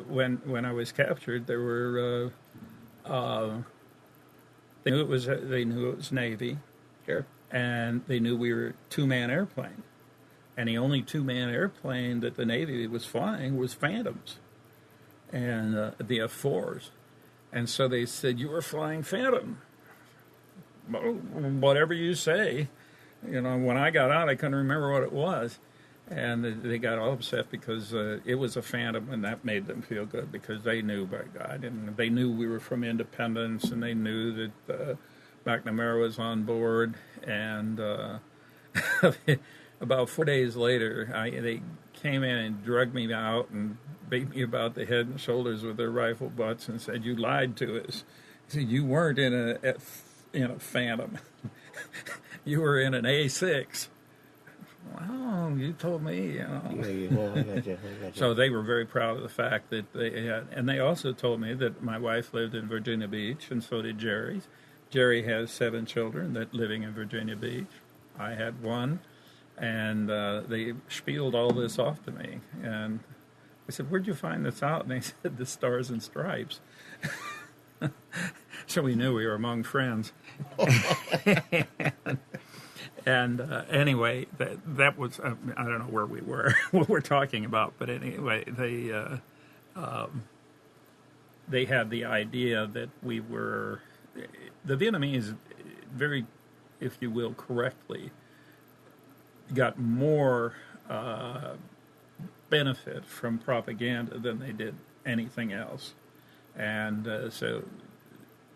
when I was captured, there were they knew it was Navy, Sure. and they knew we were a two-man airplane, and the only two-man airplane that the Navy was flying was Phantoms, and the F-4s, and so they said, "You were flying Phantom." Well, whatever you say, When I got out, I couldn't remember what it was. And they got all upset because it was a Phantom, and that made them feel good because they knew, by God, and they knew we were from Independence, and they knew that McNamara was on board. And about 4 days later, they came in and drugged me out and beat me about the head and shoulders with their rifle butts and said, "You lied to us. Said, you weren't in a Phantom. You were in an A6." Well, you told me, Yeah, I gotcha. So they were very proud of the fact that they had, and they also told me that my wife lived in Virginia Beach, and so did Jerry's. Jerry has 7 children that living in Virginia Beach. I had 1, and they spieled all this off to me. And I said, "Where'd you find this out?" And they said, "The Stars and Stripes." So we knew we were among friends. And anyway, that was, I don't know where we were, what we're talking about, but anyway, they had the idea that we were, the Vietnamese very, if you will, correctly, got more benefit from propaganda than they did anything else. And so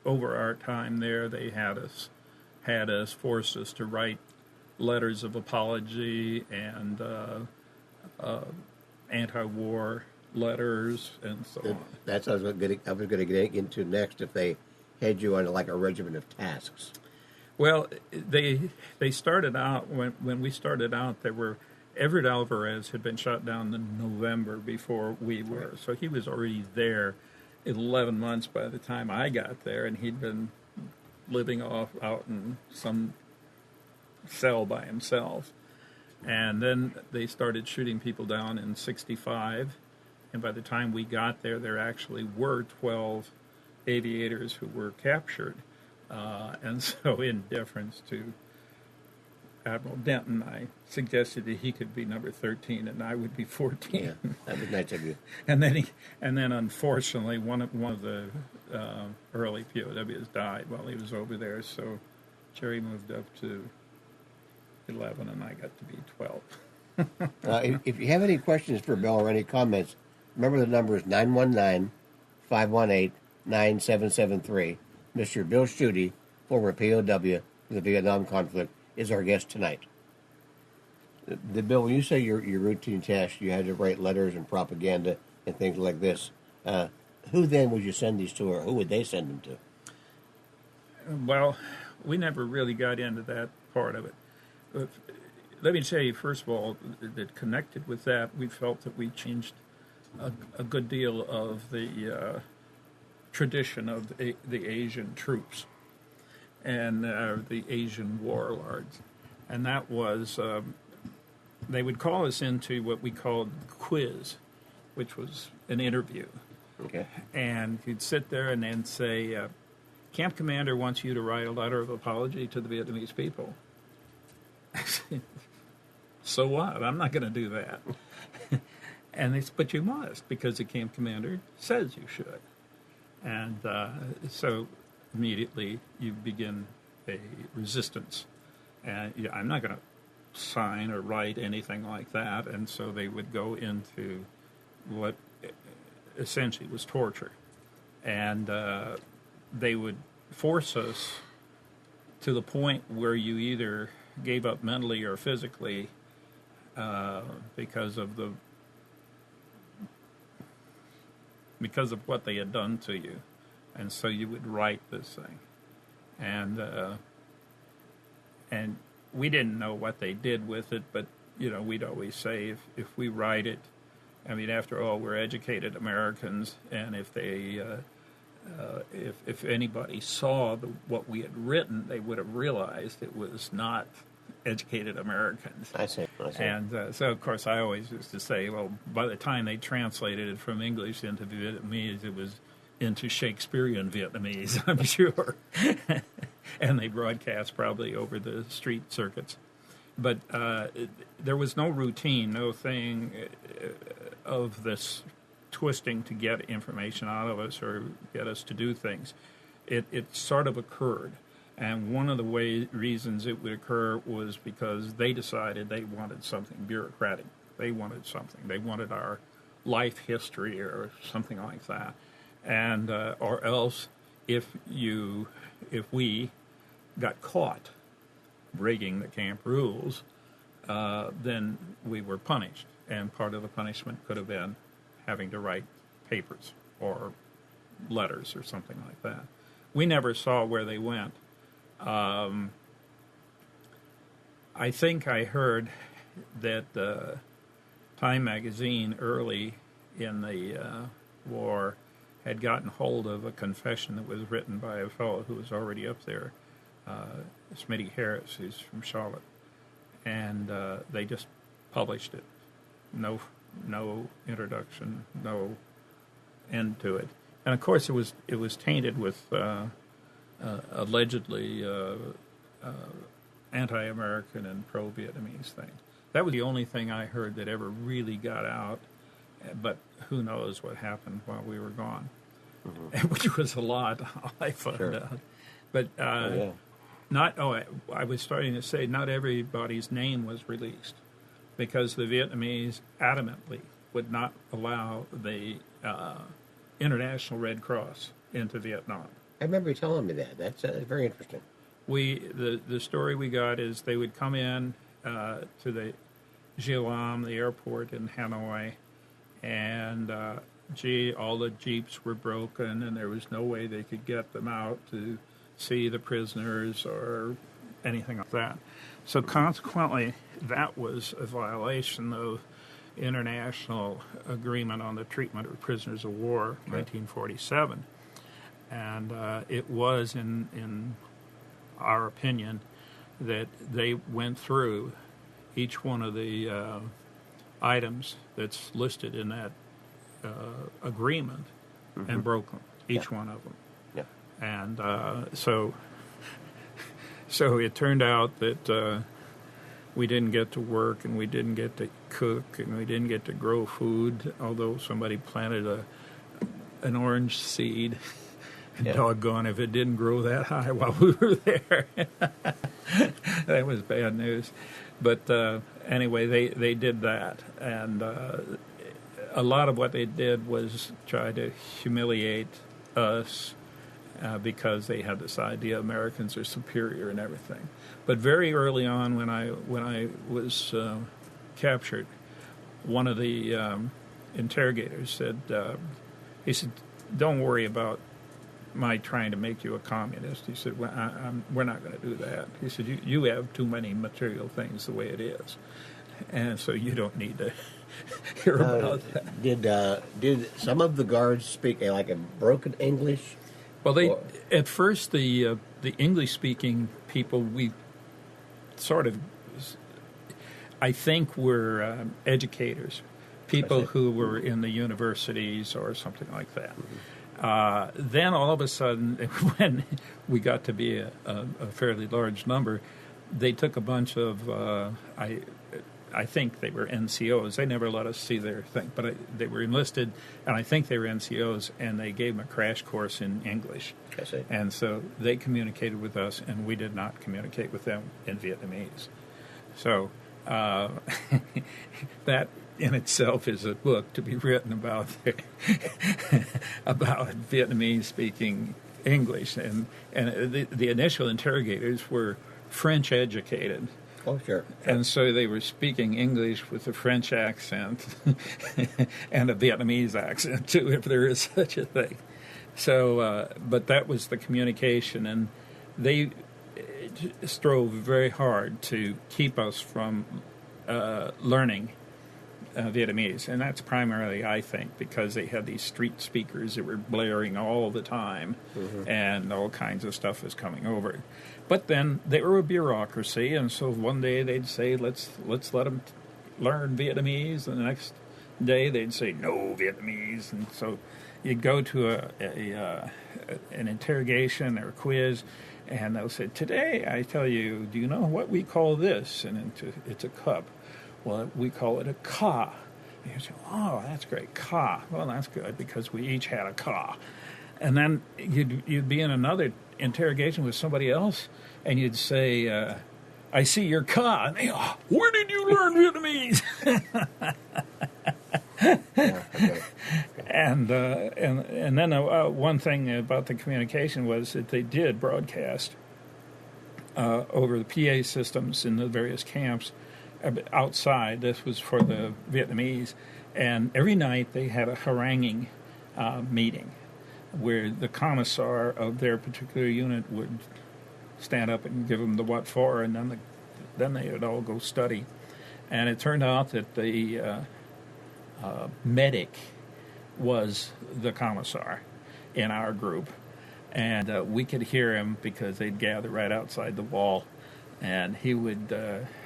over our time there, they forced us to write letters of apology and anti-war letters and so on. That's what I was going to get into next. If they had you on like a regiment of tasks. Well, they started out when we started out. There were Everett Alvarez had been shot down in November before we were, so he was already there 11 months by the time I got there, and he'd been living out in some cell by himself. And then they started shooting people down in 1965, and by the time we got there, there actually were 12 aviators who were captured. And so in deference to Admiral Denton, I suggested that he could be number 13 and I would be 14. Yeah, that'd be nice of you. And then unfortunately, one of the early POWs died while he was over there. So Jerry moved up to 11, and I got to be 12. If you have any questions for Bill or any comments, remember the number is 919-518-9773. Mr. Bill Tschudy, former POW of the Vietnam conflict, is our guest tonight. Bill, when you say your routine task, you had to write letters and propaganda and things like this. Who then would you send these to, or who would they send them to? Well, we never really got into that part of it. But let me tell you, first of all, that connected with that, we felt that we changed a good deal of the tradition of the Asian troops and the Asian warlords. And that was, they would call us into what we called quiz, which was an interview. Okay. And you'd sit there and then say, Camp Commander wants you to write a letter of apology to the Vietnamese people. So what? I'm not going to do that. And they said, but you must, because the camp commander says you should. And so immediately you begin a resistance. And I'm not going to sign or write anything like that. And so they would go into what essentially was torture. And they would force us to the point where you either gave up mentally or physically because of what they had done to you. And so you would write this thing. And we didn't know what they did with it, but, we'd always say if we write it, I mean, after all, we're educated Americans, and if they, if anybody saw what we had written, they would have realized it was not educated Americans. I see. And so, of course, I always used to say, well, by the time they translated it from English into Vietnamese, it was into Shakespearean Vietnamese, I'm sure. And they broadcast probably over the street circuits. But there was no routine, no thing of this twisting to get information out of us or get us to do things. It sort of occurred. And one of the reasons it would occur was because they decided they wanted something bureaucratic. They wanted something. They wanted our life history or something like that. And or else, if we got caught breaking the camp rules, then we were punished. And part of the punishment could have been having to write papers or letters or something like that. We never saw where they went. I think I heard that Time magazine early in the war had gotten hold of a confession that was written by a fellow who was already up there, Smitty Harris, who's from Charlotte, and they just published it. No introduction, no end to it, and of course it was tainted with allegedly anti-American and pro-Vietnamese things. That was the only thing I heard that ever really got out, but who knows what happened while we were gone, which was a lot, I found out. But I was starting to say not everybody's name was released because the Vietnamese adamantly would not allow the International Red Cross into Vietnam. I remember you telling me that. That's very interesting. The story we got is they would come in to the Gia Lam, the airport in Hanoi, and all the jeeps were broken, and there was no way they could get them out to see the prisoners or anything like that. So consequently, that was a violation of International Agreement on the Treatment of Prisoners of War, 1947. And it was, in our opinion, that they went through each one of the items that's listed in that agreement and broke them, each one of them. Yeah. And so it turned out that we didn't get to work and we didn't get to cook and we didn't get to grow food, although somebody planted an orange seed. And doggone if it didn't grow that high while we were there. That was bad news. But anyway, they did that. And a lot of what they did was try to humiliate us because they had this idea Americans are superior and everything. But very early on, when I was captured, one of the interrogators said, he said, "Don't worry about my trying to make you a communist." He said, we're not going to do that. He said, you have too many material things the way it is, and so you don't need to hear about that. Did some of the guards speak like a broken English? Well, at first the English-speaking people, we sort of, I think, were educators, people who were in the universities or something like that. Mm-hmm. Then all of a sudden, when we got to be a fairly large number, they took a bunch of, I think they were NCOs. They never let us see their thing, but they were enlisted, and I think they were NCOs, and they gave them a crash course in English. I see. And so they communicated with us, and we did not communicate with them in Vietnamese. So that in itself is a book to be written about about Vietnamese speaking English, and the initial interrogators were French educated. Oh, sure. And so they were speaking English with a French accent and a Vietnamese accent too, if there is such a thing. So, but that was the communication, and they strove very hard to keep us from learning Vietnamese, and that's primarily, I think, because they had these street speakers that were blaring all the time, mm-hmm. and all kinds of stuff was coming over. But then they were a bureaucracy, and so one day they'd say, let's let them learn Vietnamese, and the next day they'd say, no Vietnamese, and so you'd go to an interrogation or a quiz, and they'll say, today I tell you, do you know what we call this? And it's a cup. Well, we call it a ka. And you say, oh, that's great, ka. Well, that's good, because we each had a ka. And then you'd be in another interrogation with somebody else, and you'd say, I see your ka. And they, oh, where did you learn Vietnamese? Yeah, okay. And then one thing about the communication was that they did broadcast over the PA systems in the various camps outside. This was for the Vietnamese, and every night they had a haranguing meeting where the commissar of their particular unit would stand up and give them the what for, and then they would all go study. And it turned out that the medic was the commissar in our group, and we could hear him because they'd gather right outside the wall, and he would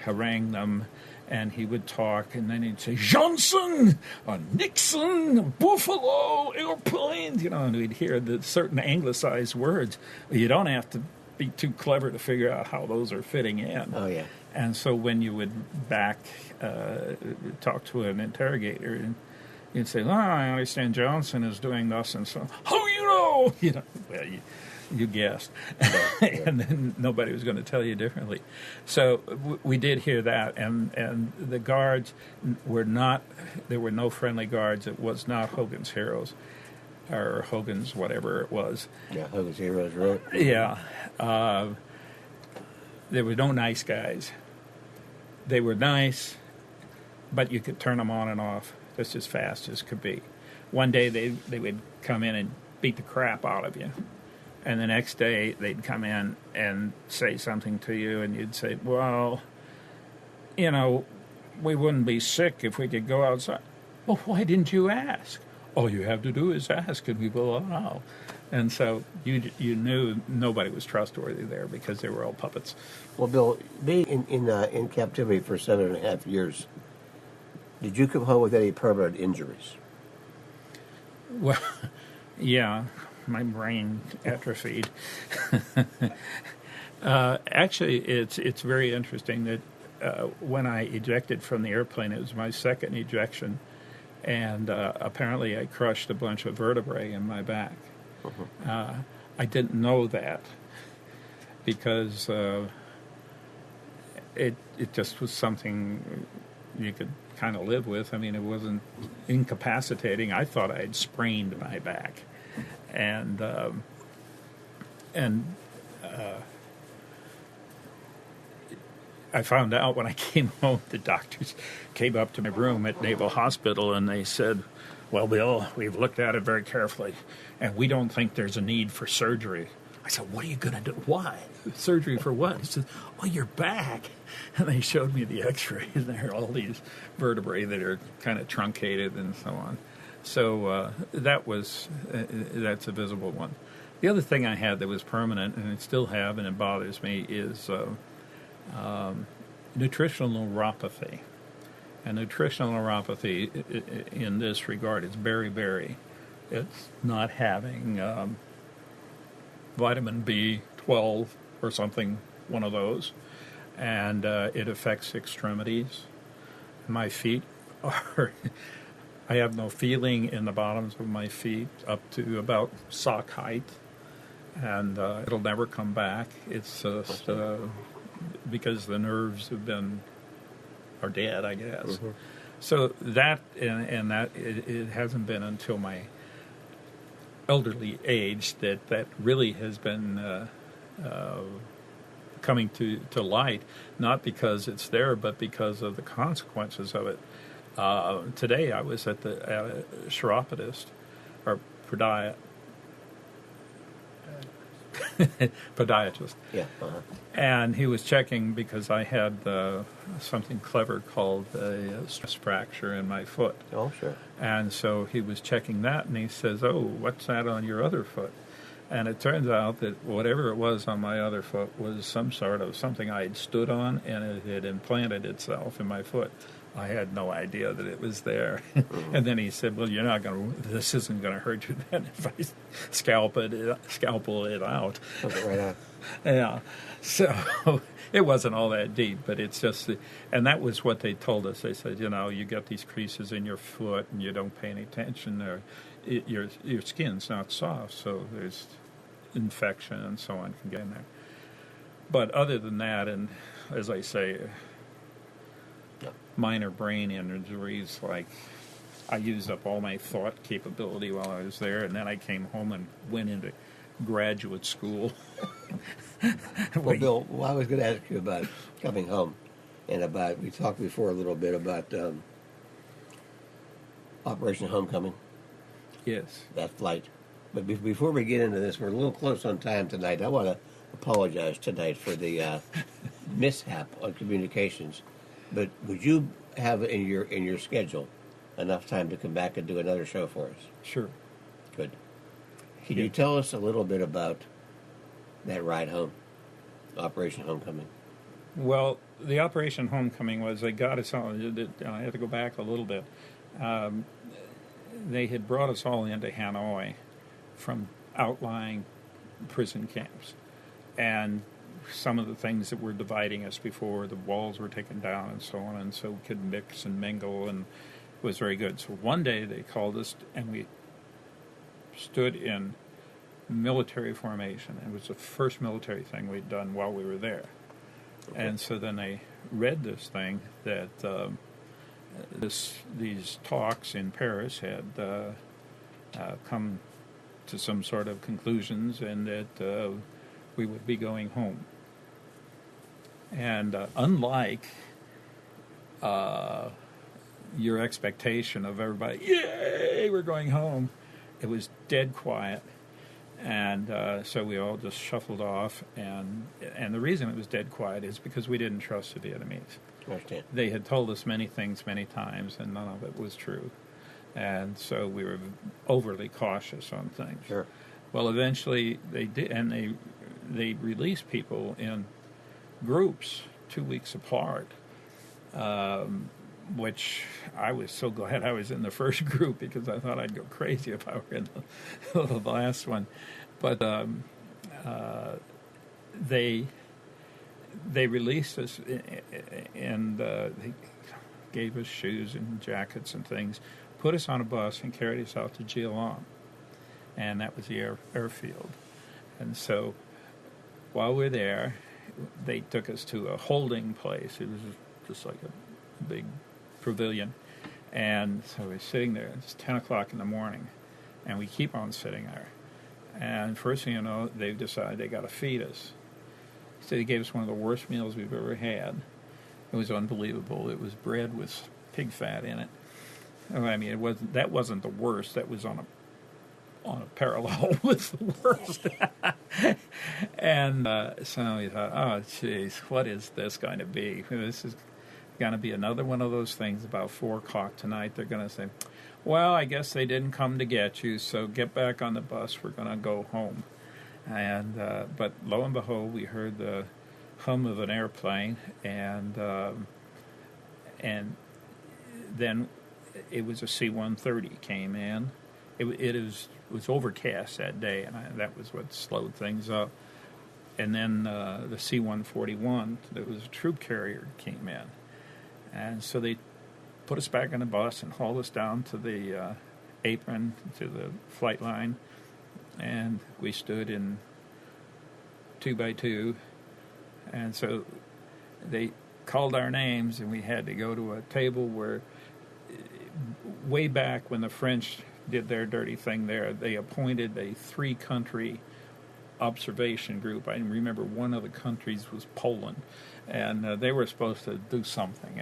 harangue them, and he would talk, and then he'd say, Johnson, Nixon, Buffalo, airplanes, and we'd hear the certain anglicized words. You don't have to be too clever to figure out how those are fitting in. Oh, yeah. And so when you would talk to an interrogator, and you'd say, I understand Johnson is doing thus and so. How you know? Well, you guessed. And then nobody was going to tell you differently. So we did hear that, and the guards were not, there were no friendly guards. It was not Hogan's Heroes, or Hogan's whatever it was. Yeah, Hogan's Heroes, right? Yeah. There were no nice guys. They were nice, but you could turn them on and off just as fast as could be. One day they would come in and beat the crap out of you. And the next day they'd come in and say something to you, and you'd say, well, we wouldn't be sick if we could go outside. Well, why didn't you ask? All you have to do is ask, and we will allow. And so you knew nobody was trustworthy there because they were all puppets. Well, Bill, being in captivity for 7.5 years, did you come home with any permanent injuries? Well, yeah, my brain atrophied. Actually, it's very interesting that when I ejected from the airplane, it was my second ejection, and apparently I crushed a bunch of vertebrae in my back. Uh-huh. I didn't know that because it just was something you could kind of live with. I mean, it wasn't incapacitating. I thought I had sprained my back, and and I found out when I came home, the doctors came up to my room at Naval Hospital and they said, "Well, Bill, we've looked at it very carefully, and we don't think there's a need for surgery." I said, "What are you going to do? Why? Surgery for what?" He said, "Oh, your back." And they showed me the x-rays, and there are all these vertebrae that are kind of truncated and so on. So that's a visible one. The other thing I had that was permanent, and I still have, and it bothers me, is nutritional neuropathy. And nutritional neuropathy in this regard is beriberi. It's not having vitamin B12 or something, one of those. And it affects extremities. My feet are, I have no feeling in the bottoms of my feet up to about sock height. And it'll never come back. It's just because the nerves are dead, I guess. Mm-hmm. So that, and that, it hasn't been until my elderly age that really has been coming to light, not because it's there, but because of the consequences of it. Today I was at the chiropodist, or podiatrist. Yeah. Uh-huh. And he was checking because I had something clever called a stress fracture in my foot. Oh, sure. And so he was checking that, and he says, "Oh, what's that on your other foot?" And it turns out that whatever it was on my other foot was some sort of something I had stood on, and it had implanted itself in my foot. I had no idea that it was there. Mm-hmm. And then he said, "Well, this isn't going to hurt you then if I scalpel it out." Right out. Yeah. So it wasn't all that deep, but it's just, and that was what they told us. They said, you get these creases in your foot and you don't pay any attention, or your skin's not soft, so there's infection and so on can get in there. But other than that, and as I say, minor brain injuries, like I used up all my thought capability while I was there, and then I came home and went into graduate school. Well, Bill, I was going to ask you about coming home, and we talked before a little bit about Operation Homecoming. Yes. That flight. But before we get into this, we're a little close on time tonight. I want to apologize tonight for the mishap on communications. But would you have in your schedule enough time to come back and do another show for us? Sure. Good. Can you tell us a little bit about that ride home, Operation Homecoming? Well, the Operation Homecoming was, they got us all, I have to go back a little bit. They had brought us all into Hanoi from outlying prison camps. And some of the things that were dividing us before, the walls were taken down and so on, and so we could mix and mingle, and it was very good. So one day they called us, and we stood in military formation. It was the first military thing we'd done while we were there. Okay. And so then they read this thing that these talks in Paris had come to some sort of conclusions, and that we would be going home. And unlike your expectation of everybody, yay, we're going home, it was dead quiet. And so we all just shuffled off. And the reason it was dead quiet is because we didn't trust the Vietnamese. Understand. They had told us many things many times, and none of it was true. And so we were overly cautious on things. Sure. Well, eventually they did, and they released people in groups 2 weeks apart, which I was so glad I was in the first group, because I thought I'd go crazy if I were in the last one. But they released us, and they gave us shoes and jackets and things, put us on a bus and carried us out to Geelong, and that was the airfield. And so while we're there, they took us to a holding place. It was just like a big pavilion. And so we're sitting there. It's 10 o'clock in the morning, and we keep on sitting there. And first thing you know, they've decided they got to feed us. So they gave us one of the worst meals we've ever had. It was unbelievable. It was bread with pig fat in it. Oh, I mean, that wasn't the worst. That was on a parallel with the worst. And so we thought, oh, geez, what is this going to be? This is going to be another one of those things. About 4 o'clock tonight, they're going to say, well, I guess they didn't come to get you, so get back on the bus. We're going to go home. And but lo and behold, we heard the hum of an airplane, and then it was a C-130 came in. It was overcast that day, and that was what slowed things up. And then the C-141, that was a troop carrier, came in. And so they put us back on the bus and hauled us down to the apron, to the flight line, and we stood in 2 by 2. And so they called our names, and we had to go to a table where, way back when the French did their dirty thing there, they appointed a 3-country observation group. I remember one of the countries was Poland, and they were supposed to do something,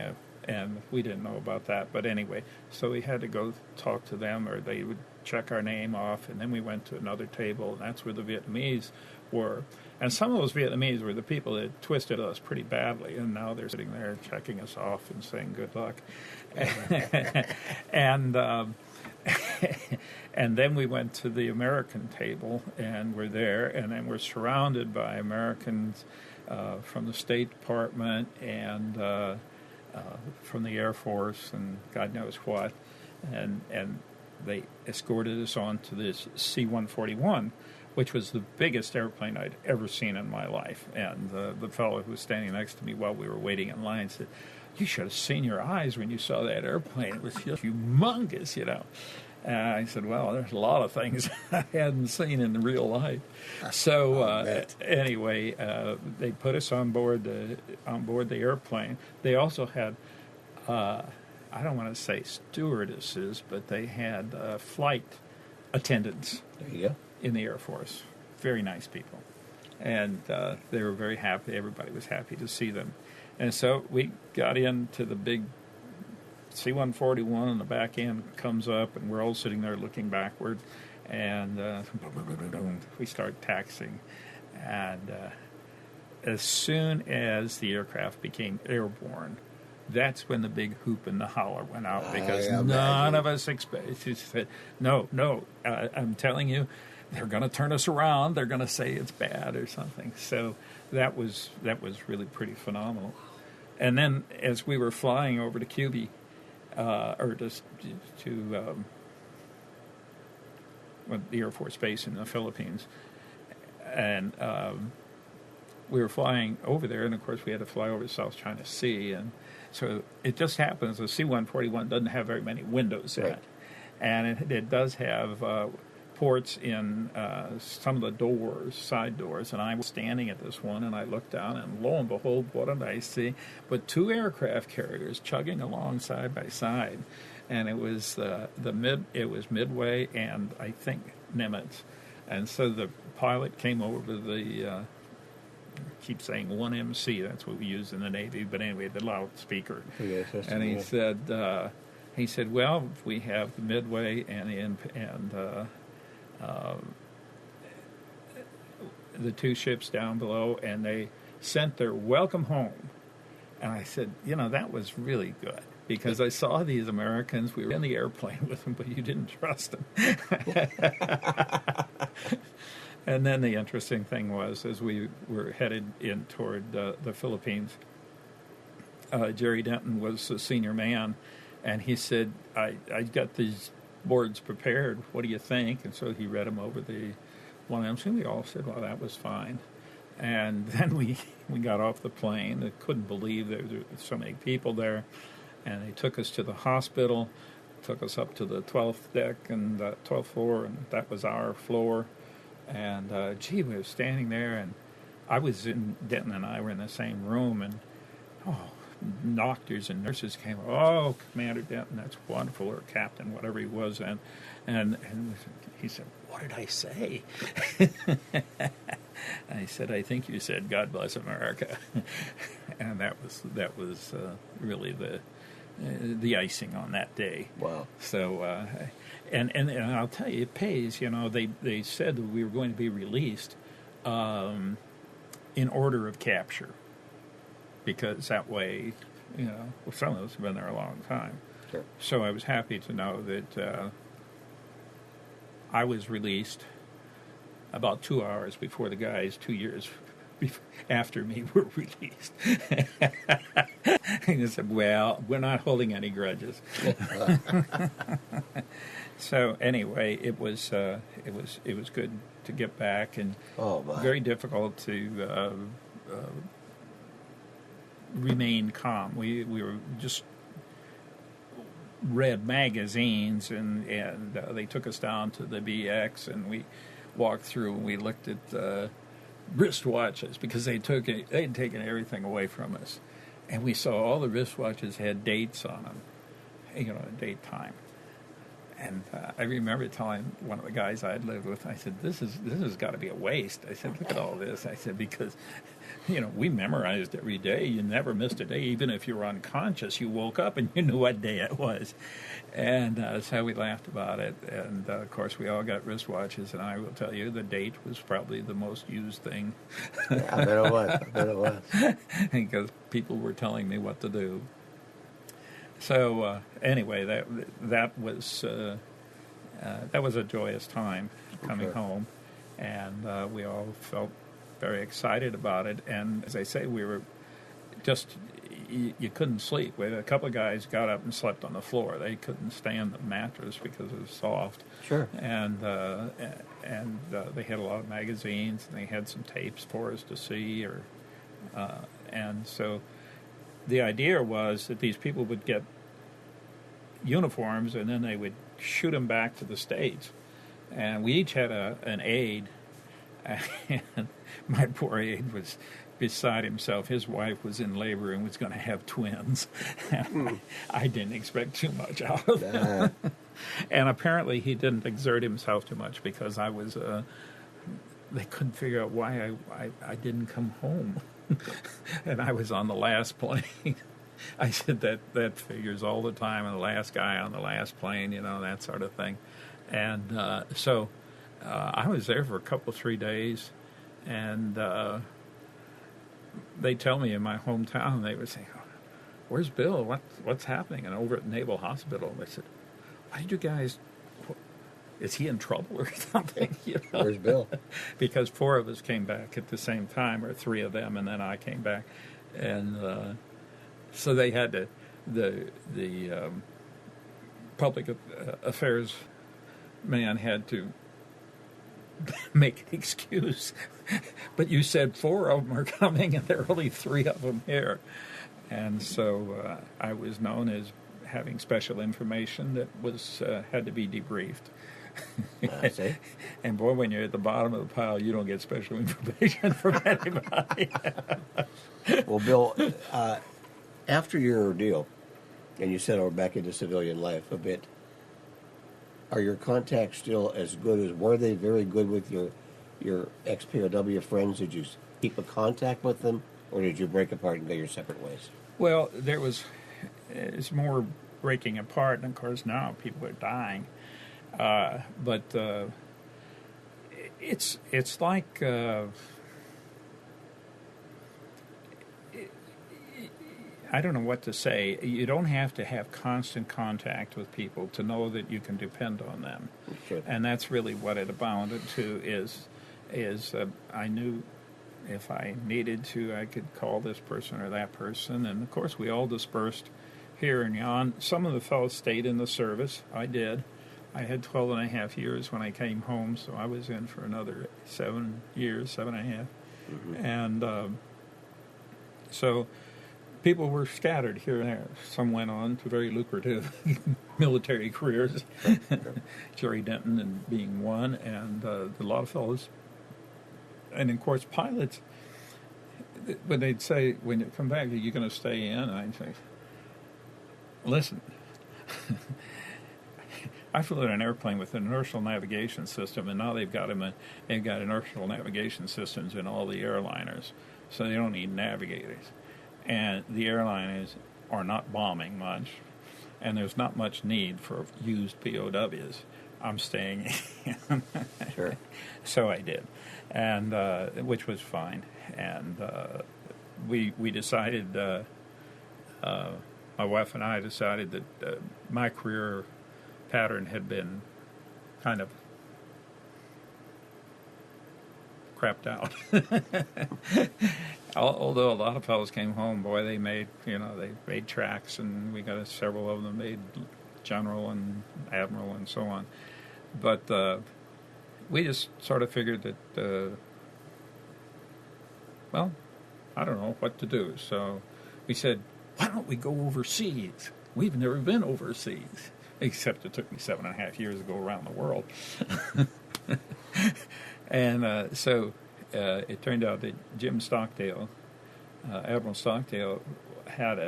and we didn't know about that. But anyway, so we had to go talk to them, or they would check our name off, and then we went to another table, and that's where the Vietnamese were. And some of those Vietnamese were the people that twisted us pretty badly, and now they're sitting there checking us off and saying good luck. And and then we went to the American table, and we're there, and then we're surrounded by Americans from the State Department and from the Air Force and God knows what, and they escorted us on to this C-141, which was the biggest airplane I'd ever seen in my life. And the fellow who was standing next to me while we were waiting in line said, "You should have seen your eyes when you saw that airplane. It was just humongous, you know." And I said, "Well, there's a lot of things I hadn't seen in real life." So anyway, they put us on board the airplane. They also had, I don't want to say stewardesses, but they had flight attendants. There you go. In the Air Force. Very nice people. And they were very happy. Everybody was happy to see them. And so we got into the big C-141, and the back end comes up, and we're all sitting there looking backward, and we start taxiing. And as soon as the aircraft became airborne, that's when the big hoop and the holler went out, because none of us expected. No, I'm telling you, they're going to turn us around. They're going to say it's bad or something. So that was really pretty phenomenal. And then as we were flying over to Cuba, or just to the Air Force Base in the Philippines, and we were flying over there, and of course we had to fly over the South China Sea, and so it just happens the C-141 doesn't have very many windows in it, and it does have ports in some of the doors, side doors, and I was standing at this one, and I looked down, and lo and behold, what did I see? But 2 aircraft carriers chugging along side by side, and it was Midway and I think Nimitz, and so the pilot came over to the keep saying 1MC, that's what we use in the Navy, but anyway, the loudspeaker, and he said, well, we have the Midway and the 2 ships down below, and they sent their welcome home. And I said, that was really good, because I saw these Americans. We were in the airplane with them, but you didn't trust them. And then the interesting thing was, as we were headed in toward the Philippines, Jerry Denton was the senior man, and he said, I got these boards prepared. What do you think? And so he read them over the 1MC. We all said, well, that was fine. And then we got off the plane. I couldn't believe there were so many people there. And they took us to the hospital, took us up to the 12th deck and the 12th floor, and that was our floor. And, we were standing there, and Denton and I were in the same room, and, doctors and nurses came. Oh, Commander Denton, that's wonderful, or Captain, whatever he was, and he said, "What did I say?" I said, "I think you said God bless America," and that was really the icing on that day. Wow. So, and I'll tell you, it pays. You know, they said that we were going to be released in order of capture, because that way, you know, well, some of us have been there a long time. Sure. So I was happy to know that I was released about 2 hours before the guys 2 years after me were released. And they said, "Well, we're not holding any grudges." So anyway, it was good to get back, and very difficult to remain calm. We were just read magazines, and they took us down to the BX, and we walked through and we looked at wristwatches, because they'd taken everything away from us, and we saw all the wristwatches had dates on them, you know, date time. And I remember telling one of the guys I'd lived with, I said, this has got to be a waste. I said, look at all this. I said, because, you know, we memorized every day. You never missed a day. Even if you were unconscious, you woke up and you knew what day it was. And so we laughed about it. And, of course, we all got wristwatches. And I will tell you, the date was probably the most used thing. Yeah, I bet it was. Because people were telling me what to do. So anyway, that was a joyous time coming home, and we all felt very excited about it. And as I say, we were just you couldn't sleep. We had a couple of guys got up and slept on the floor. They couldn't stand the mattress because it was soft. Sure. And they had a lot of magazines, and they had some tapes for us to see, and so. The idea was that these people would get uniforms, and then they would shoot them back to the States. And we each had an aide, and my poor aide was beside himself. His wife was in labor and was going to have twins. I didn't expect too much out of him. And apparently he didn't exert himself too much, because I was... they couldn't figure out why I didn't come home. And I was on the last plane. I said that figures all the time, and the last guy on the last plane, you know, that sort of thing. And so I was there for a couple, 3 days, and they tell me in my hometown, they would say, "Where's Bill? What's happening?" And over at the Naval Hospital, they said, "Why did you guys... Is he in trouble or something?" You know? Where's Bill? Because 4 of us came back at the same time, or 3 of them, and then I came back, and so they had to. The public affairs man had to make an excuse. But you said 4 of them are coming, and there are only 3 of them here, and so I was known as having special information that was had to be debriefed. And boy, when you're at the bottom of the pile, you don't get special information from anybody. Well, Bill, after your ordeal, and you settled back into civilian life a bit, are your contacts still as good as... Were they very good with your ex-POW friends? Did you keep a contact with them, or did you break apart and go your separate ways? Well, it's more breaking apart, and of course now people are dying. But it's like I don't know what to say. You don't have to have constant contact with people to know that you can depend on them. Sure. And that's really what it amounted to. Is I knew if I needed to, I could call this person or that person, and of course we all dispersed here and yon. Some of the fellows stayed in the service. I did. I had 12 and a half years when I came home, so I was in for another 7 years, 7.5. Mm-hmm. And so people were scattered here and there. Some went on to very lucrative military careers, Jerry Denton and being one, and a lot of fellows. And, of course, pilots, when they'd say, when you come back, are you going to stay in? I'd say, listen, I flew in an airplane with an inertial navigation system, and now they've got inertial navigation systems in all the airliners, so they don't need navigators. And the airliners are not bombing much, and there's not much need for used POWs. I'm staying in. Sure. So I did, and which was fine. And we decided, my wife and I decided that my career pattern had been kind of crapped out. Although a lot of fellows came home, boy, they made tracks, and we got several of them made general and admiral and so on. But we just sort of figured that, well, I don't know what to do. So we said, why don't we go overseas? We've never been overseas, except it took me 7.5 years to go around the world. And so it turned out that Jim Stockdale, Admiral Stockdale, had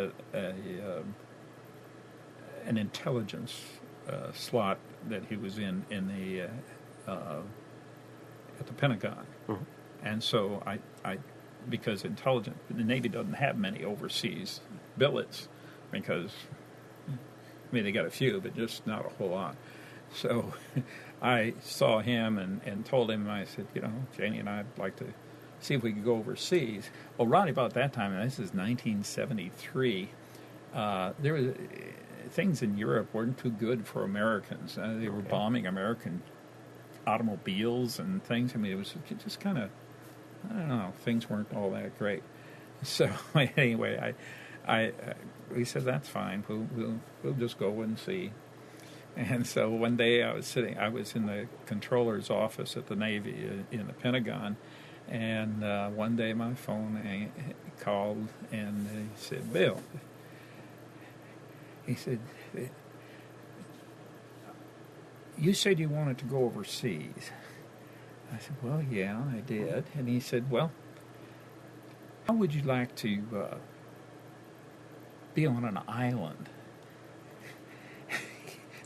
an intelligence slot that he was in the at the Pentagon. Mm-hmm. And so I because the Navy doesn't have many overseas billets, because they got a few, but just not a whole lot. So I saw him and told him, I said, Janie and I'd like to see if we could go overseas. Well, right about that time, and this is 1973, there was things in Europe weren't too good for Americans. They were bombing American automobiles and things. I mean, it was just kind of, I don't know, things weren't all that great. So anyway, we said, that's fine. We'll just go and see. And so one day I was in the controller's office at the Navy in the Pentagon, and one day my phone called, and he said, Bill, he said, you said you wanted to go overseas. I said, well, yeah, I did. And he said, well, how would you like to be on an island?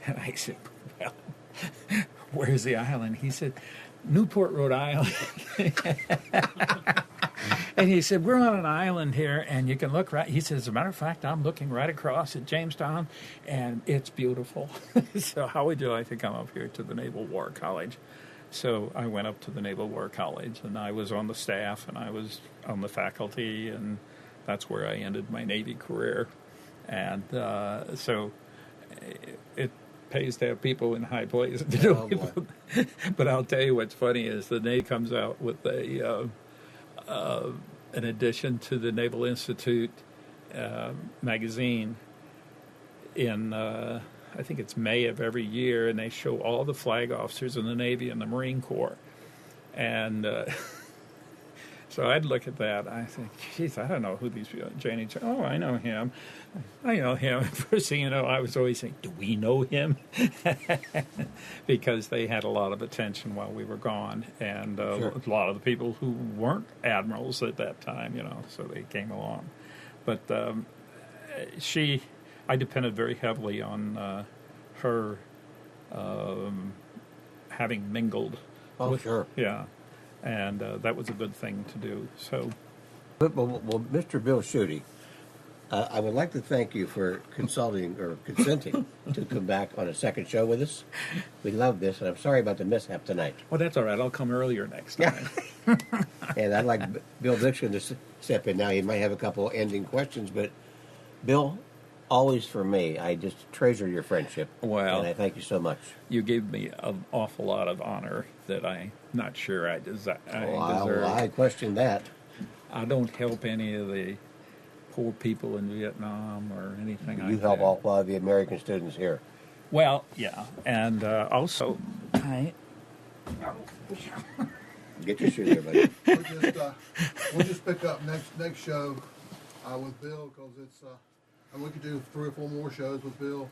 And I said, well, where's the island? He said, Newport, Rhode Island. And he said, we're on an island here, and you can look right. He said, as a matter of fact, I'm looking right across at Jamestown, and it's beautiful. So how would you like to come up here to the Naval War College? So I went up to the Naval War College, and I was on the staff, and I was on the faculty, and that's where I ended my Navy career. And so it pays to have people in high places to do it. But I'll tell you what's funny is the Navy comes out with an addition to the Naval Institute magazine in I think it's May of every year, and they show all the flag officers in the Navy and the Marine Corps. And so I'd look at that. I think, geez, I don't know who these people are. Janie, oh, I know him. I know him. First thing you know, I was always saying, do we know him? Because they had a lot of attention while we were gone. And Sure. a lot of the people who weren't admirals at that time, so they came along. But I depended very heavily on her having mingled. Oh, sure. Yeah. And that was a good thing to do. So, Well, Mr. Bill Tschudy, I would like to thank you for consenting to come back on a second show with us. We love this, and I'm sorry about the mishap tonight. well, that's all right. I'll come earlier next time. And I'd like Bill Dixon to step in now. He might have a couple ending questions, but Bill, always for me, I just treasure your friendship. Well, and I thank you so much. You gave me an awful lot of honor that I'm not sure I deserve. I question that. I don't help any of the poor people in Vietnam or anything like that. You help a lot of the American students here. Well, yeah, and also, Get your shoes there, buddy. We'll just pick up next show with Bill, because it's and we could do 3 or 4 more shows with Bill.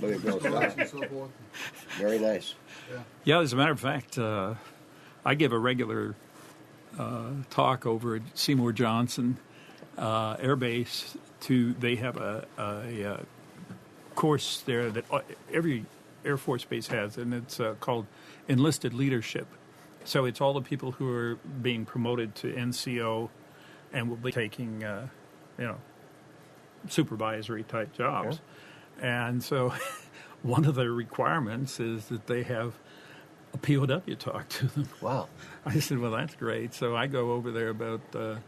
Look at Bill's stories style. and so forth. Very nice. Yeah, as a matter of fact, I give a regular talk over at Seymour Johnson Air Base. They have a course there that every Air Force base has, and it's called Enlisted Leadership. So it's all the people who are being promoted to NCO and will be taking, supervisory type jobs. Okay. And so one of the requirements is that they have a POW talk to them. Wow. I said, well, that's great. So I go over there about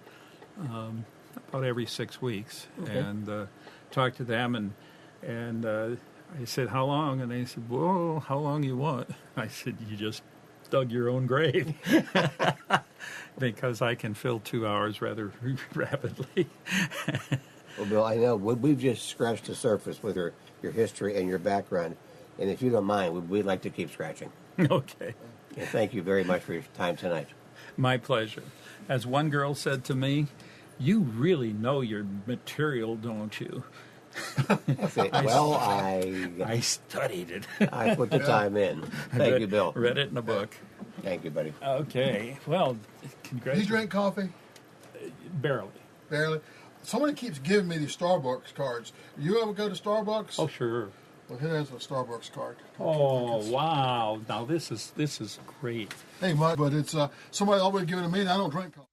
every 6 weeks and talk to them. And I said, how long? And they said, well, how long you want? I said, you just dug your own grave. Because I can fill 2 hours rather rapidly. Well, Bill, I know we've just scratched the surface with your history and your background. And if you don't mind, we'd like to keep scratching. Okay. And thank you very much for your time tonight. My pleasure. As one girl said to me, you really know your material, don't you? Well, I studied it. I put the time in. Thank you, Bill. Read it in a book. Thank you, buddy. Okay. Well, Do congratulations. you drink coffee? Barely. Barely. Somebody keeps giving me these Starbucks cards. You ever go to Starbucks? Oh, sure. Well, here has a Starbucks card. Oh, wow. Now, this is great. Hey, but it's somebody always giving it to me, and I don't drink coffee.